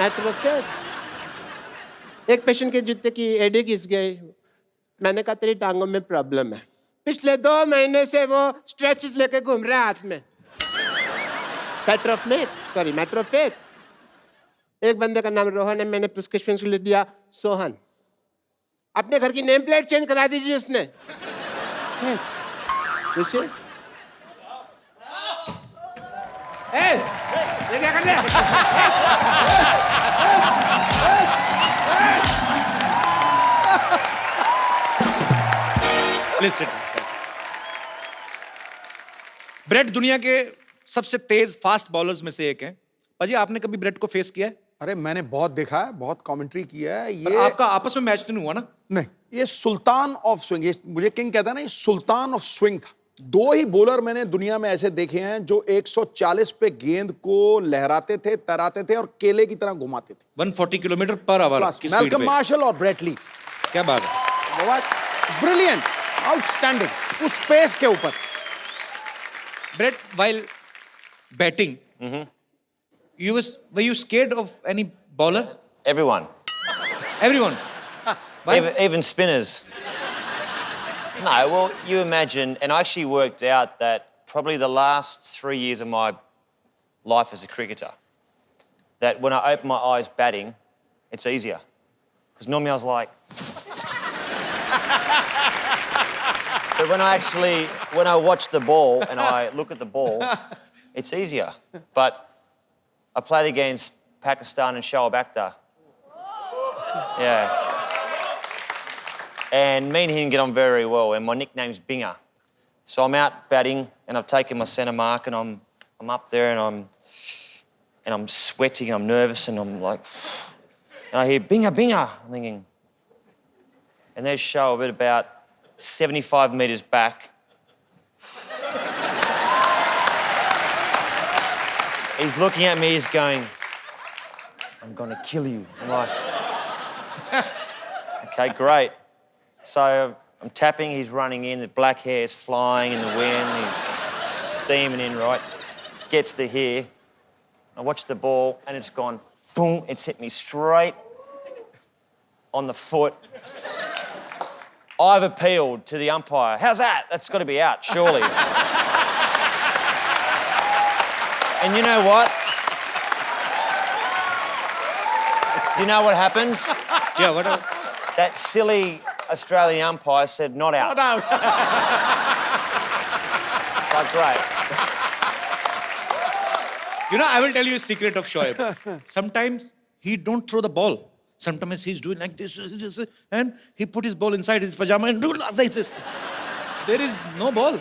Matter of faith. एक पेशेंट के जूते की एडी घिस गई, मैंने कहा तेरी टांगों में प्रॉब्लम है। पिछले 2 महीने से वो स्ट्रेचेस लेके घूम रहा है हाथ में। Matter of faith. एक बंदे का नाम रोहन है, मैंने प्रिस्क्रिप्शन के लिए दिया सोहन। अपने घर की नेम प्लेट चेंज करा दीजिए उसने। ये क्या कर रहे हैं? ब्रेट दुनिया के सबसे तेज फास्ट बॉलर्स में से एक है। पाजी, आपने कभी ब्रेट को फेस किया है? अरे मैंने बहुत देखा है, बहुत कमेंट्री किया है। पर ये आपका आपस में मैच तो नहीं हुआ ना? नहीं, ये सुल्तान ऑफ स्विंग, ये मुझे किंग कहता है ना, ये सुल्तान ऑफ स्विंग था। 2 ही बॉलर मैंने दुनिया में ऐसे देखे हैं जो 140 पे गेंद को लहराते थे, तैराते थे और केले की तरह घुमाते थे। 140 किलोमीटर पर आवर की स्पीड मैल्कम पे। मार्शल और ब्रेट ली। क्या बात है। ब्रिलियंट, आउटस्टैंडिंग, उस पेस के ऊपर। Brett, while batting, were you scared of any bowler? Everyone. Everyone. Why? Even spinners. No, well, you imagine, and I actually worked out that probably the last 3 years of my life as a cricketer, that when I open my eyes batting, it's easier. Because normally I was like... But when I watch the ball and I look at the ball, it's easier. But I played against Pakistan and Shoaib Akhtar. Yeah. And me and him get on very well, and my nickname's Binger. So I'm out batting, and I've taken my centre mark, and I'm up there, and I'm sweating, and I'm nervous, and I'm like, and I hear Binger, Binger. I'm thinking, and there's Shoaib at about 75 metres back. He's looking at me, he's going, I'm gonna kill you. I'm like, okay, great. So I'm tapping, he's running in, the black hair is flying in the wind, he's steaming in, right? Gets to here. I watch the ball and it's gone, boom, it's hit me straight on the foot. I've appealed to the umpire. How's that? That's got to be out, surely. And you know what? Do you know what happened? Yeah, what? That silly Australian umpire said not out. Not out. Like, great. You know, I will tell you a secret of Shoaib. Sometimes he don't throw the ball. Sometimes he's doing like this, and he put his ball inside his pajama and do like this. There is no ball.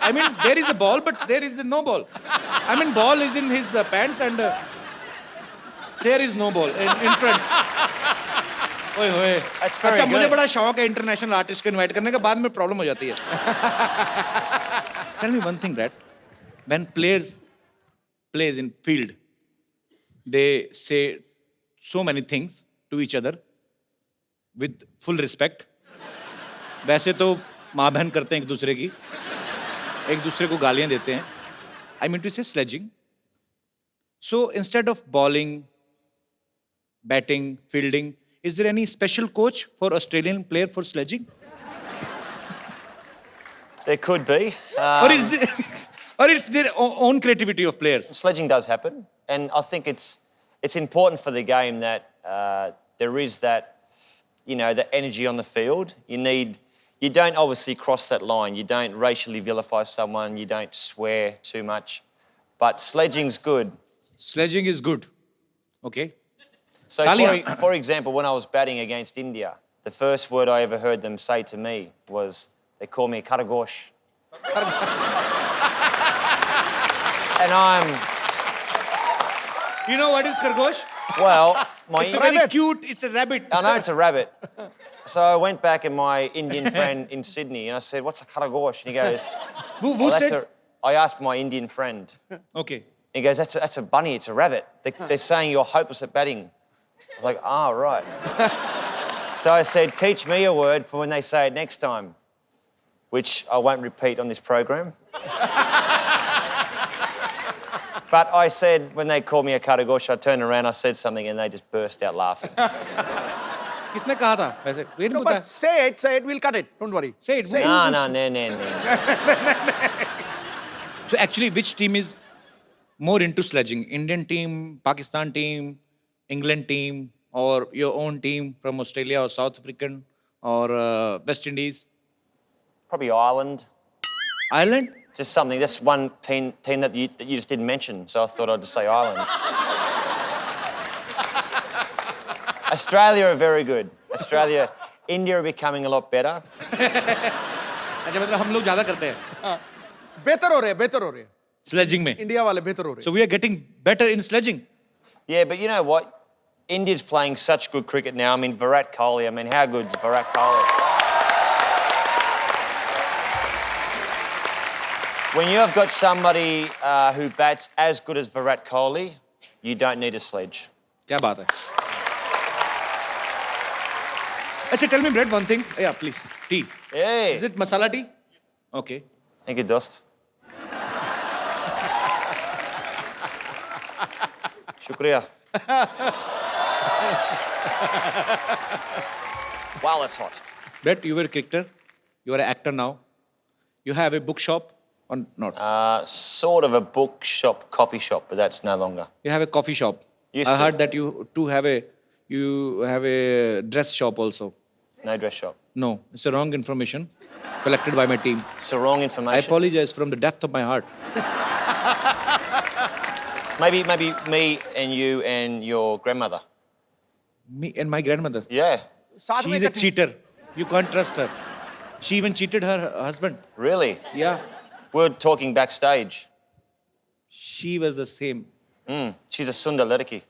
I mean, there is a ball, but there is no ball. I mean, ball is in his pants and there is no ball in front. ओए होए। That's very अच्छा, मुझे good. बड़ा शौक है international artist को invite करने का, बाद में प्रॉब्लम हो जाती है। Tell me one thing, Brett. When players plays in field, they say so many things to each other with full respect. वैसे तो माँ बहन करते हैं एक दूसरे को गालियां देते हैं. I mean to say sledging. So instead of bowling, batting, fielding, is there any special coach for Australian player for sledging? There could be. Or it's their own creativity of players? Sledging does happen, and I think it's important for the game that there is that, you know, the energy on the field. You don't obviously cross that line. You don't racially vilify someone. You don't swear too much. But sledging's good. Sledging is good. Okay. So, for example, when I was batting against India, the first word I ever heard them say to me was, they call me Karagosh. And You know what is Khargosh? well, It's a very cute, it's a rabbit. I know it's a rabbit. So I went back and my Indian friend in Sydney, and I said, what's a Karagosh? And he goes, Who said? I asked my Indian friend. Okay. He goes, that's a bunny, it's a rabbit. They're saying you're hopeless at batting. I was like, right. So I said, teach me a word for when they say it next time, which I won't repeat on this program. But I said, when they called me a Karagosh, I turned around, I said something, and they just burst out laughing. किसने कहा था वैसे ये नहीं No, पता but say it. We'll cut it. Don't worry. Say it. No, no, no, no, no. So actually, which team is more into sledging? Indian team, Pakistan team, England team, or your own team from Australia or South African or West Indies? Probably Ireland. Ireland? Just something. That's one team that you just didn't mention, so I thought I'd just say Ireland. Australia are very good. Australia, India are becoming a lot better. अच्छा मतलब हम लोग ज्यादा करते हैं बेहतर हो रहे हैं. sledging में. इंडिया वाले बेहतर हो रहे हैं. So we are getting better in sledging. Yeah, but you know what? India's playing such good cricket now. I mean, Virat Kohli. I mean, how good's Virat Kohli? When you have got somebody who bats as good as Virat Kohli, you don't need a sledge. क्या बात है? अच्छा, tell me, Brett, one thing. Yeah, please. Tea. Hey. Is it masala tea? Okay. Thank you, Dost. Shukriya. Wow, that's hot. Brett, you were a cricketer. You are an actor now. You have a bookshop or not? Sort of a bookshop, coffee shop, but that's no longer. You have a coffee shop. Used I to. heard that you have a dress shop also. No dress shop. No, it's a wrong information collected by my team. It's the wrong I information. apologize from the depth of my heart. Maybe me and you and your grandmother. Me and my grandmother. Yeah. साथ में She's a इकट्ठी- cheater. You can't trust her. She even cheated her husband. Really? Yeah. We were talking backstage. She was the same. She's a Sundar Ledaki.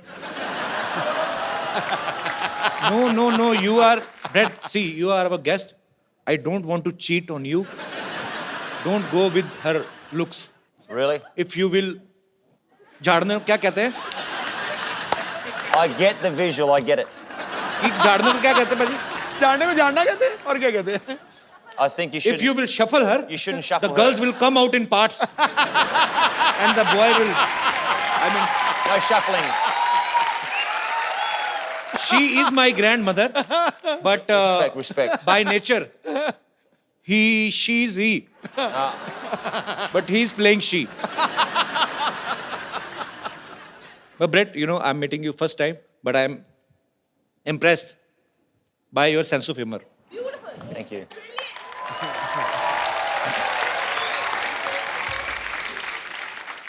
No. You are, Brett, see, you are our guest. I don't want to cheat on you. Don't go with her looks. Really? If you will, झाड़ने को क्या कहते हैं? I get the visual, I get it. कि झाड़ने को क्या कहते हैं भाजी? जानने में जानना कहते हैं और क्या कहते हैं? I think you should. If you will shuffle her, You shouldn't shuffle the her. girls will come out in parts. And the boy will, No shuffling. she is my grandmother, but Respect. by nature, she's he. But he's playing she. But Brett, you know, I'm meeting you first time, but I'm impressed by your sense of humor. Thank you.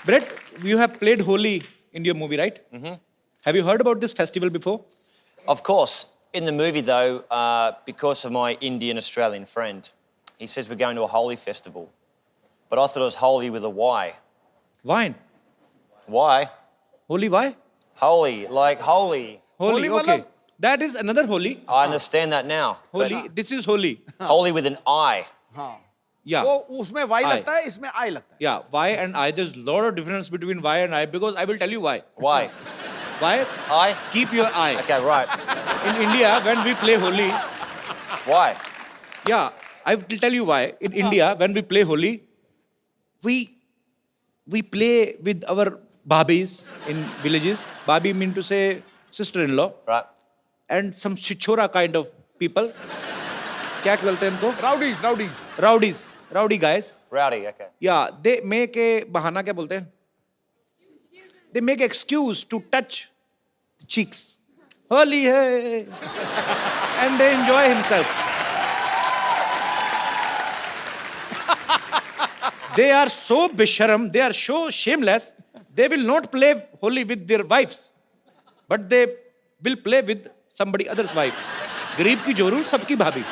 Brett, you have played Holi in your movie, right? Mm-hmm. Have you heard about this festival before? Of course. In the movie, though, because of my Indian Australian friend, he says we're going to a Holi festival. But I thought it was holy with a Y. Wine. Why? Holi, why? Holy, like holy. Holi, Holi okay. matlab? That is another Holi. I understand that now. but Holi, this is Holi. holy with an I. हाँ. Yeah. वो उसमें Y I. लगता है, इसमें I लगता है. Yeah, Y and I, there's a lot of difference between Y and I because I will tell you why. Why? Why? I? Keep your eye. Okay, right. In India, when we play Holi, Why? yeah, I will tell you why. In India, when we play Holi, we play with our babis in villages. Babi mean to say sister-in-law. Right. And some chichora kind of people. क्या बोलते हैं इनको? Rowdies. Rowdy guys. Rowdy, okay. Yeah, they make a bahana क्या बोलते हैं? They make excuse to touch the cheeks. Holi hai. And they enjoy himself. They are so bisharam, they are so shameless, they will not play Holi with their wives. But they will play with somebody other's wife. गरीब की जोरू सबकी भाभी.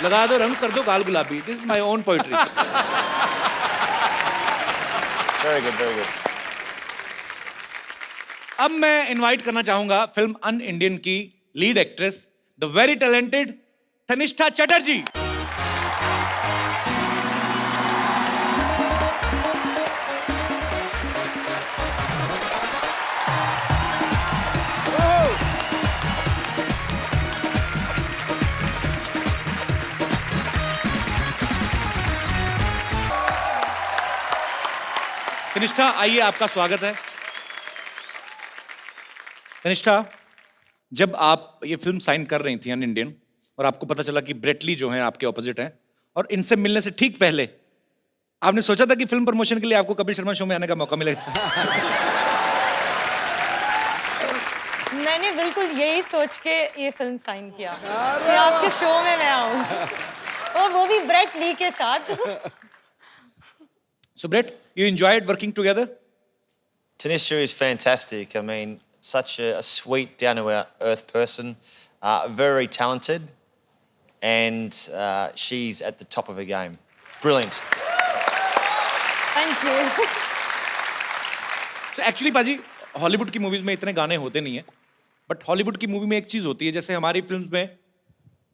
लगा दो रंग कर दो गाल गुलाबी. This is my own poetry. Very good, very good. अब मैं इनवाइट करना चाहूंगा फिल्म अन इंडियन की lead actress the very talented Tanishtha Chatterjee. Tanishtha आइए, आपका स्वागत है. तनिष्ठा, जब आप ये फिल्म साइन कर रही थी अन इंडियन और आपको पता चला कि ब्रेट ली जो है आपके ऑपोजिट हैं और इनसे मिलने से ठीक पहले आपने सोचा था कि फिल्म प्रमोशन के लिए आपको कपिल शर्मा शो में आने का मौका मिलेगा? मैंने बिल्कुल यही सोच के ये फिल्म साइन किया कि आपके शो में मैं आऊँ और वो भी ब्रेट ली के साथ. So Brett, you enjoyed working together? Tanisha is fantastic. I mean, such a sweet, down-to-earth person, very talented, and she's at the top of her game. Brilliant. Thank you. So actually पाजी Hollywood की movies में इतने गाने होते नहीं है, but Hollywood की movie में एक चीज होती है, जैसे हमारी फिल्म्स में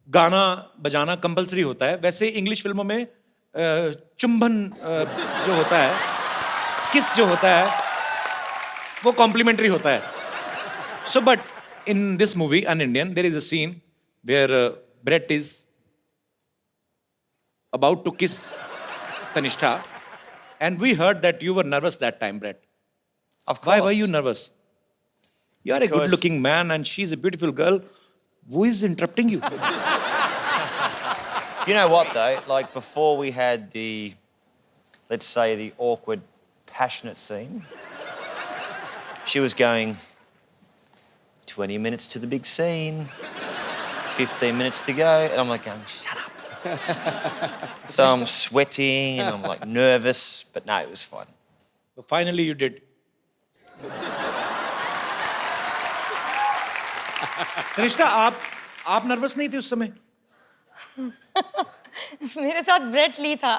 गाना बजाना कंपलसरी होता है, वैसे इंग्लिश फिल्मों में चुंबन जो होता है, किस जो होता है, वो कॉम्प्लीमेंट्री होता है. So but in this movie an Indian there is a scene where Brett is about to kiss Tanishta, and we heard that you were nervous that time, Brett. Of course. Why were you nervous? You are a Because- good-looking man, and she's a beautiful girl. Who is interrupting you? You know what, though? Like, before we had the, let's say, the awkward, passionate scene, she was going 20 minutes to the big scene, 15 minutes to go, and I'm like going, shut up. So I'm sweating and I'm like nervous, but no, it was fun. So finally, you did. Tanishta, आप nervous नहीं थे उस समय? मेरे साथ Brett Lee था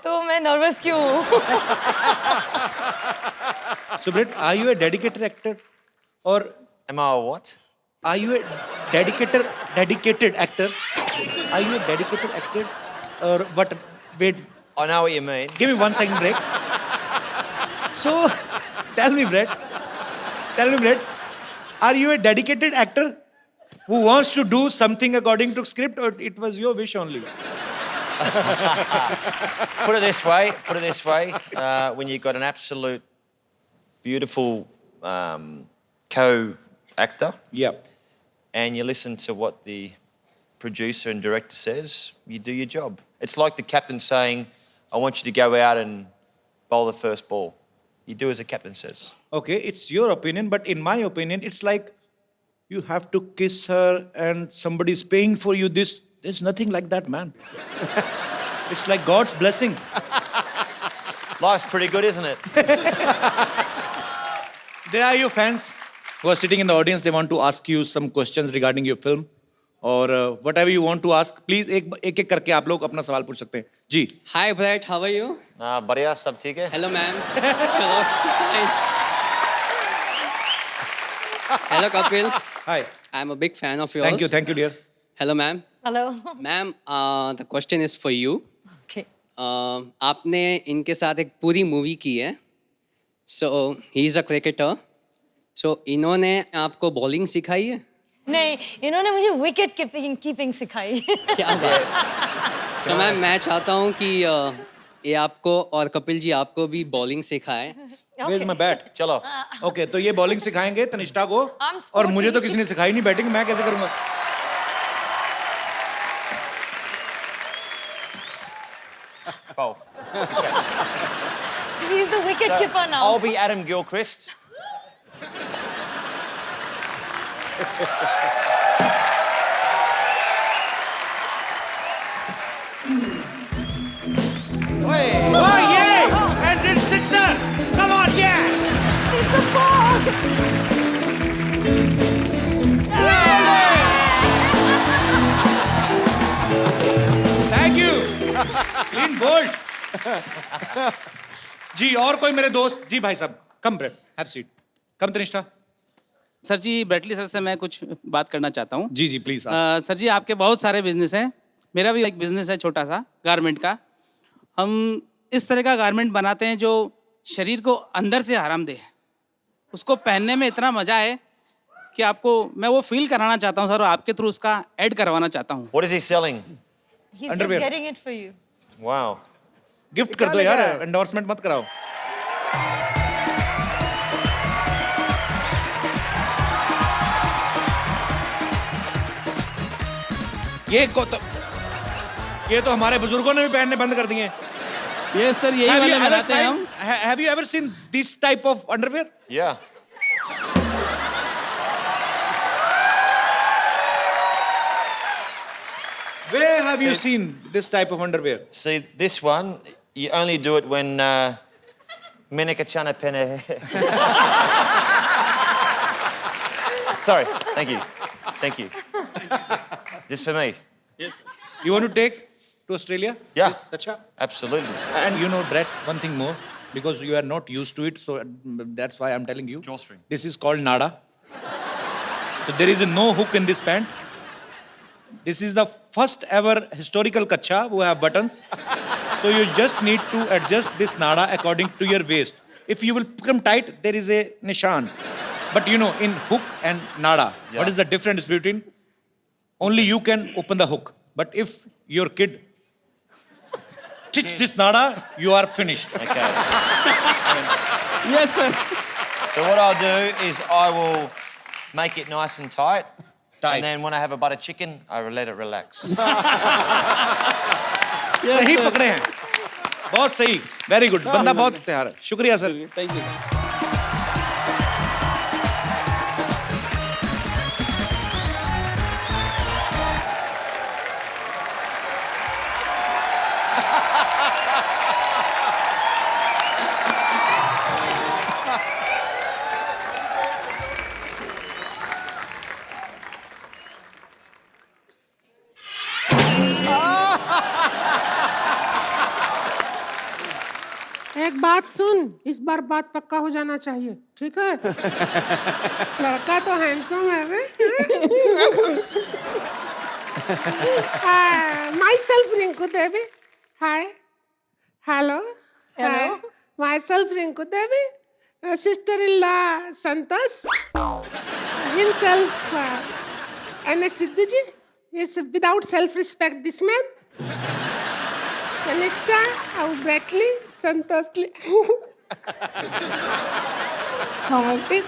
तो मैं नर्वस क्यों हूँ? So Brett, are you a dedicated actor, or Am I a what? are you a dedicated actor? Are you a dedicated actor, or what? Wait, I know what you mean. give me 1 second break. So, tell me, Brett, are you a dedicated actor who wants to do something according to script, or it was your wish only? Put it this way. When you've got an absolute beautiful co-actor Yeah. and you listen to what the producer and director says, you do your job. It's like the captain saying, I want you to go out and bowl the first ball. You do as the captain says. Okay, it's your opinion, but in my opinion, it's like you have to kiss her and somebody's paying for you this. There's nothing like that, man. It's like God's blessings. Life's pretty good, isn't it? There are your fans who are sitting in the audience. They want to ask you some questions regarding your film. और whatever you want to ask, please एक करके आप लोग अपना सवाल पूछ सकते हैं. जी. Hi Brett, how are you? बढ़िया, सब ठीक है? Hello ma'am. Hello. Hi. Hello Kapil. Hi. I'm a big fan of yours. Thank you, dear. Hello ma'am. Hello. Ma'am, the question is for you. Okay. आपने इनके साथ एक पूरी movie की है. So he is a cricketer. So इन्होंने आपको bowling सिखाई है? नहीं, इन्होंने मुझे विकेट कीपिंग सिखाई. क्या बात. So मैम, मैं चाहता हूँ कि ये आपको और कपिल जी आपको भी बॉलिंग सिखाए. Where's my bat? चलो. Okay, तो ये बॉलिंग सिखाएंगे तनिष्ठा को. I'm और मुझे तो sporty. किसी ने सिखाई नहीं बैटिंग, मैं कैसे करूँगा? Bowl. So he's the wicket keeper now. I'll be Adam Gilchrist. Oh yeah! And it's sixer! Come on, yeah! It's a four. Thank you. Clean bold. जी और कोई मेरे दोस्त जी भाई साहब come Brett have seat come Tanishtha sir ji Brett Lee sir से मैं कुछ बात करना चाहता हूँ. जी जी प्लीज सर जी आपके बहुत सारे बिजनेस हैं. मेरा भी एक बिजनेस है छोटा सा गारमेंट का. हम इस तरह का गारमेंट बनाते हैं जो शरीर को अंदर से आराम दे, उसको पहनने में इतना मजा है कि आपको मैं वो फील कराना चाहता हूँ सर, और आपके थ्रू उसका ऐड करवाना चाहता हूँ. What is he selling? He's Underwear. just getting it for you. Wow. Gift कर दो यार, एंडोर्समेंट मत कराओ. ये तो हमारे बुजुर्गों ने भी पहनने बंद कर दिए हैं। ये सर यही वाले बनाते हैं हम। Have you ever seen this type of underwear? Yeah. Where have you seen this type of underwear? See, this one, you only do it when Menika Chana Pene. Sorry, thank you. Thank you. This for me. You want to take to Australia? Yeah. This kacha? Absolutely. And you know, Brett, one thing more, because you are not used to it, so that's why I'm telling you. Drawstring. This is called nada. So there is no hook in this pant. This is the first ever historical kacha who have buttons. So you just need to adjust this nada according to your waist. If you will become tight, there is a nishan. But you know, in hook and nada, what is the difference between? Only you can open the hook. But if your kid stitch this nada, you are finished. Okay. Yes, sir. So what I'll do is I will make it nice and tight. And then when I have a butter chicken, I will let it relax. सही पकड़े हैं, बहुत सही, very good. बंदा बहुत तैयार है. शुक्रिया सर. Thank you. एक बात सुन, इस बार बात पक्का हो जाना चाहिए, ठीक है? लड़का तो हैंडसम है रे। Myself Rinku Devi. Hi. Hello. Hello. Myself Rinku Devi. Sister-in-law Santas. Himself N.S. Siddhiji. Is without self-respect this man. Kanishka, Bradley, Santosli.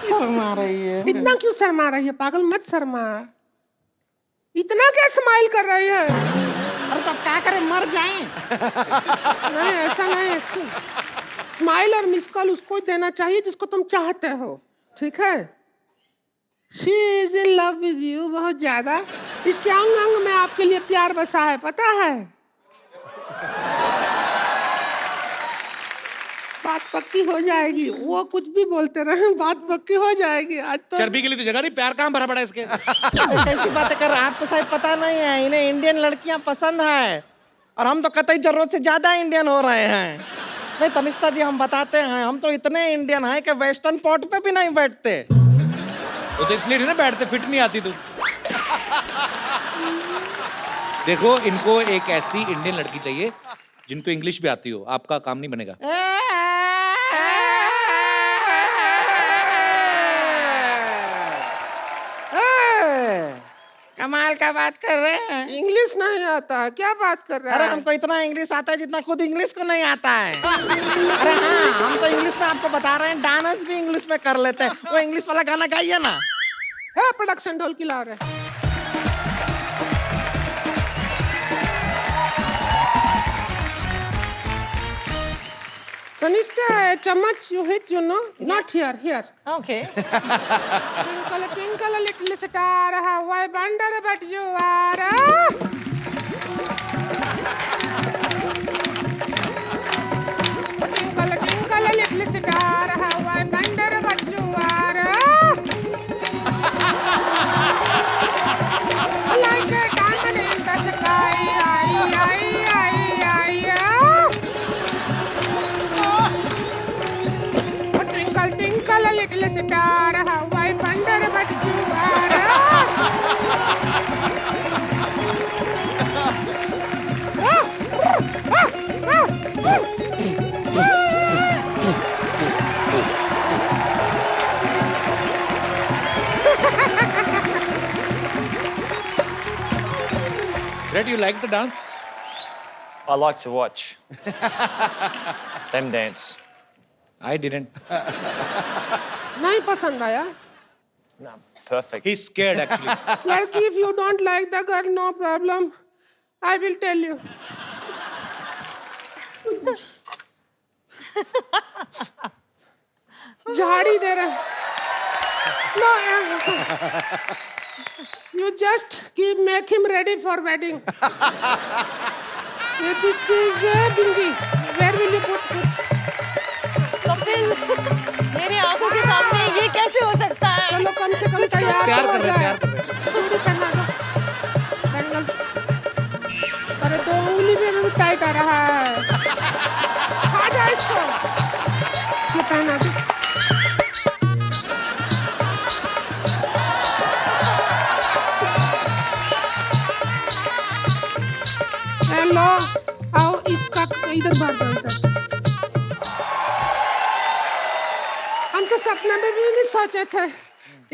Sharma रही है। इतना क्यों शर्मा रही है? पागल मत शर्मा। इतना क्या स्माइल कर रही है? अरे तब क्या करें, मर जाएं? नहीं, ऐसा नहीं है। स्माइल और मिस कॉल उसको ही देना चाहिए जिसको तुम चाहते हो, ठीक है? She is in love with you बहुत ज्यादा। इसके अंग अंग में आपके लिए प्यार बसा है, पता है? बात पक्की हो जाएगी, वो कुछ भी बोलते रहे, बात पक्की हो जाएगी। आज तो चर्बी के लिए तो जगह नहीं, प्यार कहाँ भरा पड़ा है इसके? कैसी बातें कर रहे हैं? आपको शायद पता नहीं है, इन्हें इंडियन लड़कियां पसंद है और हम तो कतई जरूरत से ज्यादा इंडियन हो रहे हैं। नहीं तनिष्ठा जी, हम बताते हैं, हम तो इतने इंडियन हैं कि वेस्टर्न पॉट पे भी नहीं बैठते। वो तो इसलिए ना बैठते, फिट नहीं आती तू। देखो, इनको एक ऐसी इंडियन लड़की चाहिए जिनको इंग्लिश भी आती हो, आपका काम नहीं बनेगा। कमाल का बात कर रहे हैं। इंग्लिश नहीं आता है, क्या बात कर रहे हैं? अरे हमको इतना इंग्लिश आता है जितना खुद इंग्लिश को नहीं आता है। अरे हाँ, हम तो इंग्लिश में आपको बता रहे हैं, डांस भी इंग्लिश में कर लेते हैं। वो इंग्लिश वाला गाना गाइए ना। है प्रोडक्शन ढोलकी ला रहे। Kanishka, challenge you hit, you know, not here, here. Okay. Twinkle, twinkle, little star, how I wonder but you are. Twinkle, twinkle, little star, how I wonder but you are. Like a diamond in the sky, Twinkle, twinkle, little star, how I wonder what you Brett, you like the dance? I like to watch them dance. I didn't. नहीं पसंद आया? No. perfect. He's scared actually. लड़की, if you don't like the girl, no problem. I will tell you. झाड़ी दे रहा. No. You just make him ready for wedding. This is Bingi. Where will you put? Kapil, मेरी आंखों के सामने ये कैसे हो सकता है? चलो कम से कम तैयार प्यार तो कर हो रहे हैं, जाए. प्यार कर रहे हैं. चूड़ी पहना दो. बैंगल. अरे 2 उंगली में भी टाइट आ रहा है. खा जा इसको. ये पहना दो. हेलो, आओ इसका इधर भाग जाओ इधर. हम तो सपना में भी नहीं सोचे थे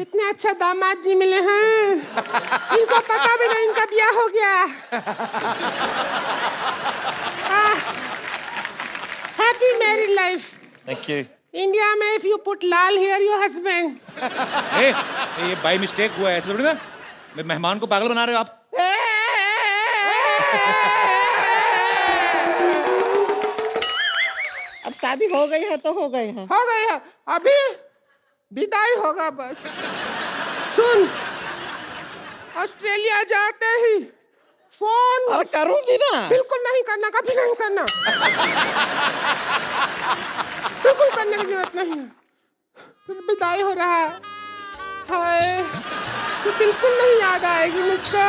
इतने अच्छे दामाद जी मिले हैं. इनको पता भी नहीं इनका ब्याह हो गया. Happy married life. Thank you. India में इफ यू पुट लाल हियर योर हस्बैंड. ये बाई मिस्टेक हुआ है, ऐसे थोड़ी ना. मेहमान को पागल बना रहे हो आप. अब शादी हो गई है तो हो गई है. हो गई है. अभी विदाई होगा बस. सुन, ऑस्ट्रेलिया जाते ही फोन. अरे करूंगी ना. बिल्कुल नहीं करना, कभी नहीं करना. बिल्कुल करने की जरूरत नहीं है. फिर विदाई हो रहा है. हाय, तो बिल्कुल नहीं याद आएगी मुझको.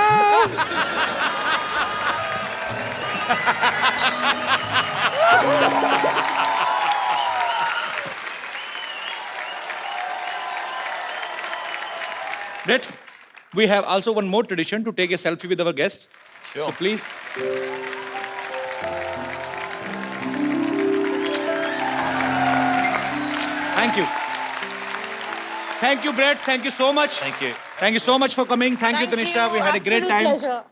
Brett, we have also one more tradition to take a selfie with our guests. Sure. So please. Thank you. Thank you, Brett. Thank you so much. Thank you. Thank you so much for coming. Thank you, Tanisha. We had a great Absolute time. pleasure.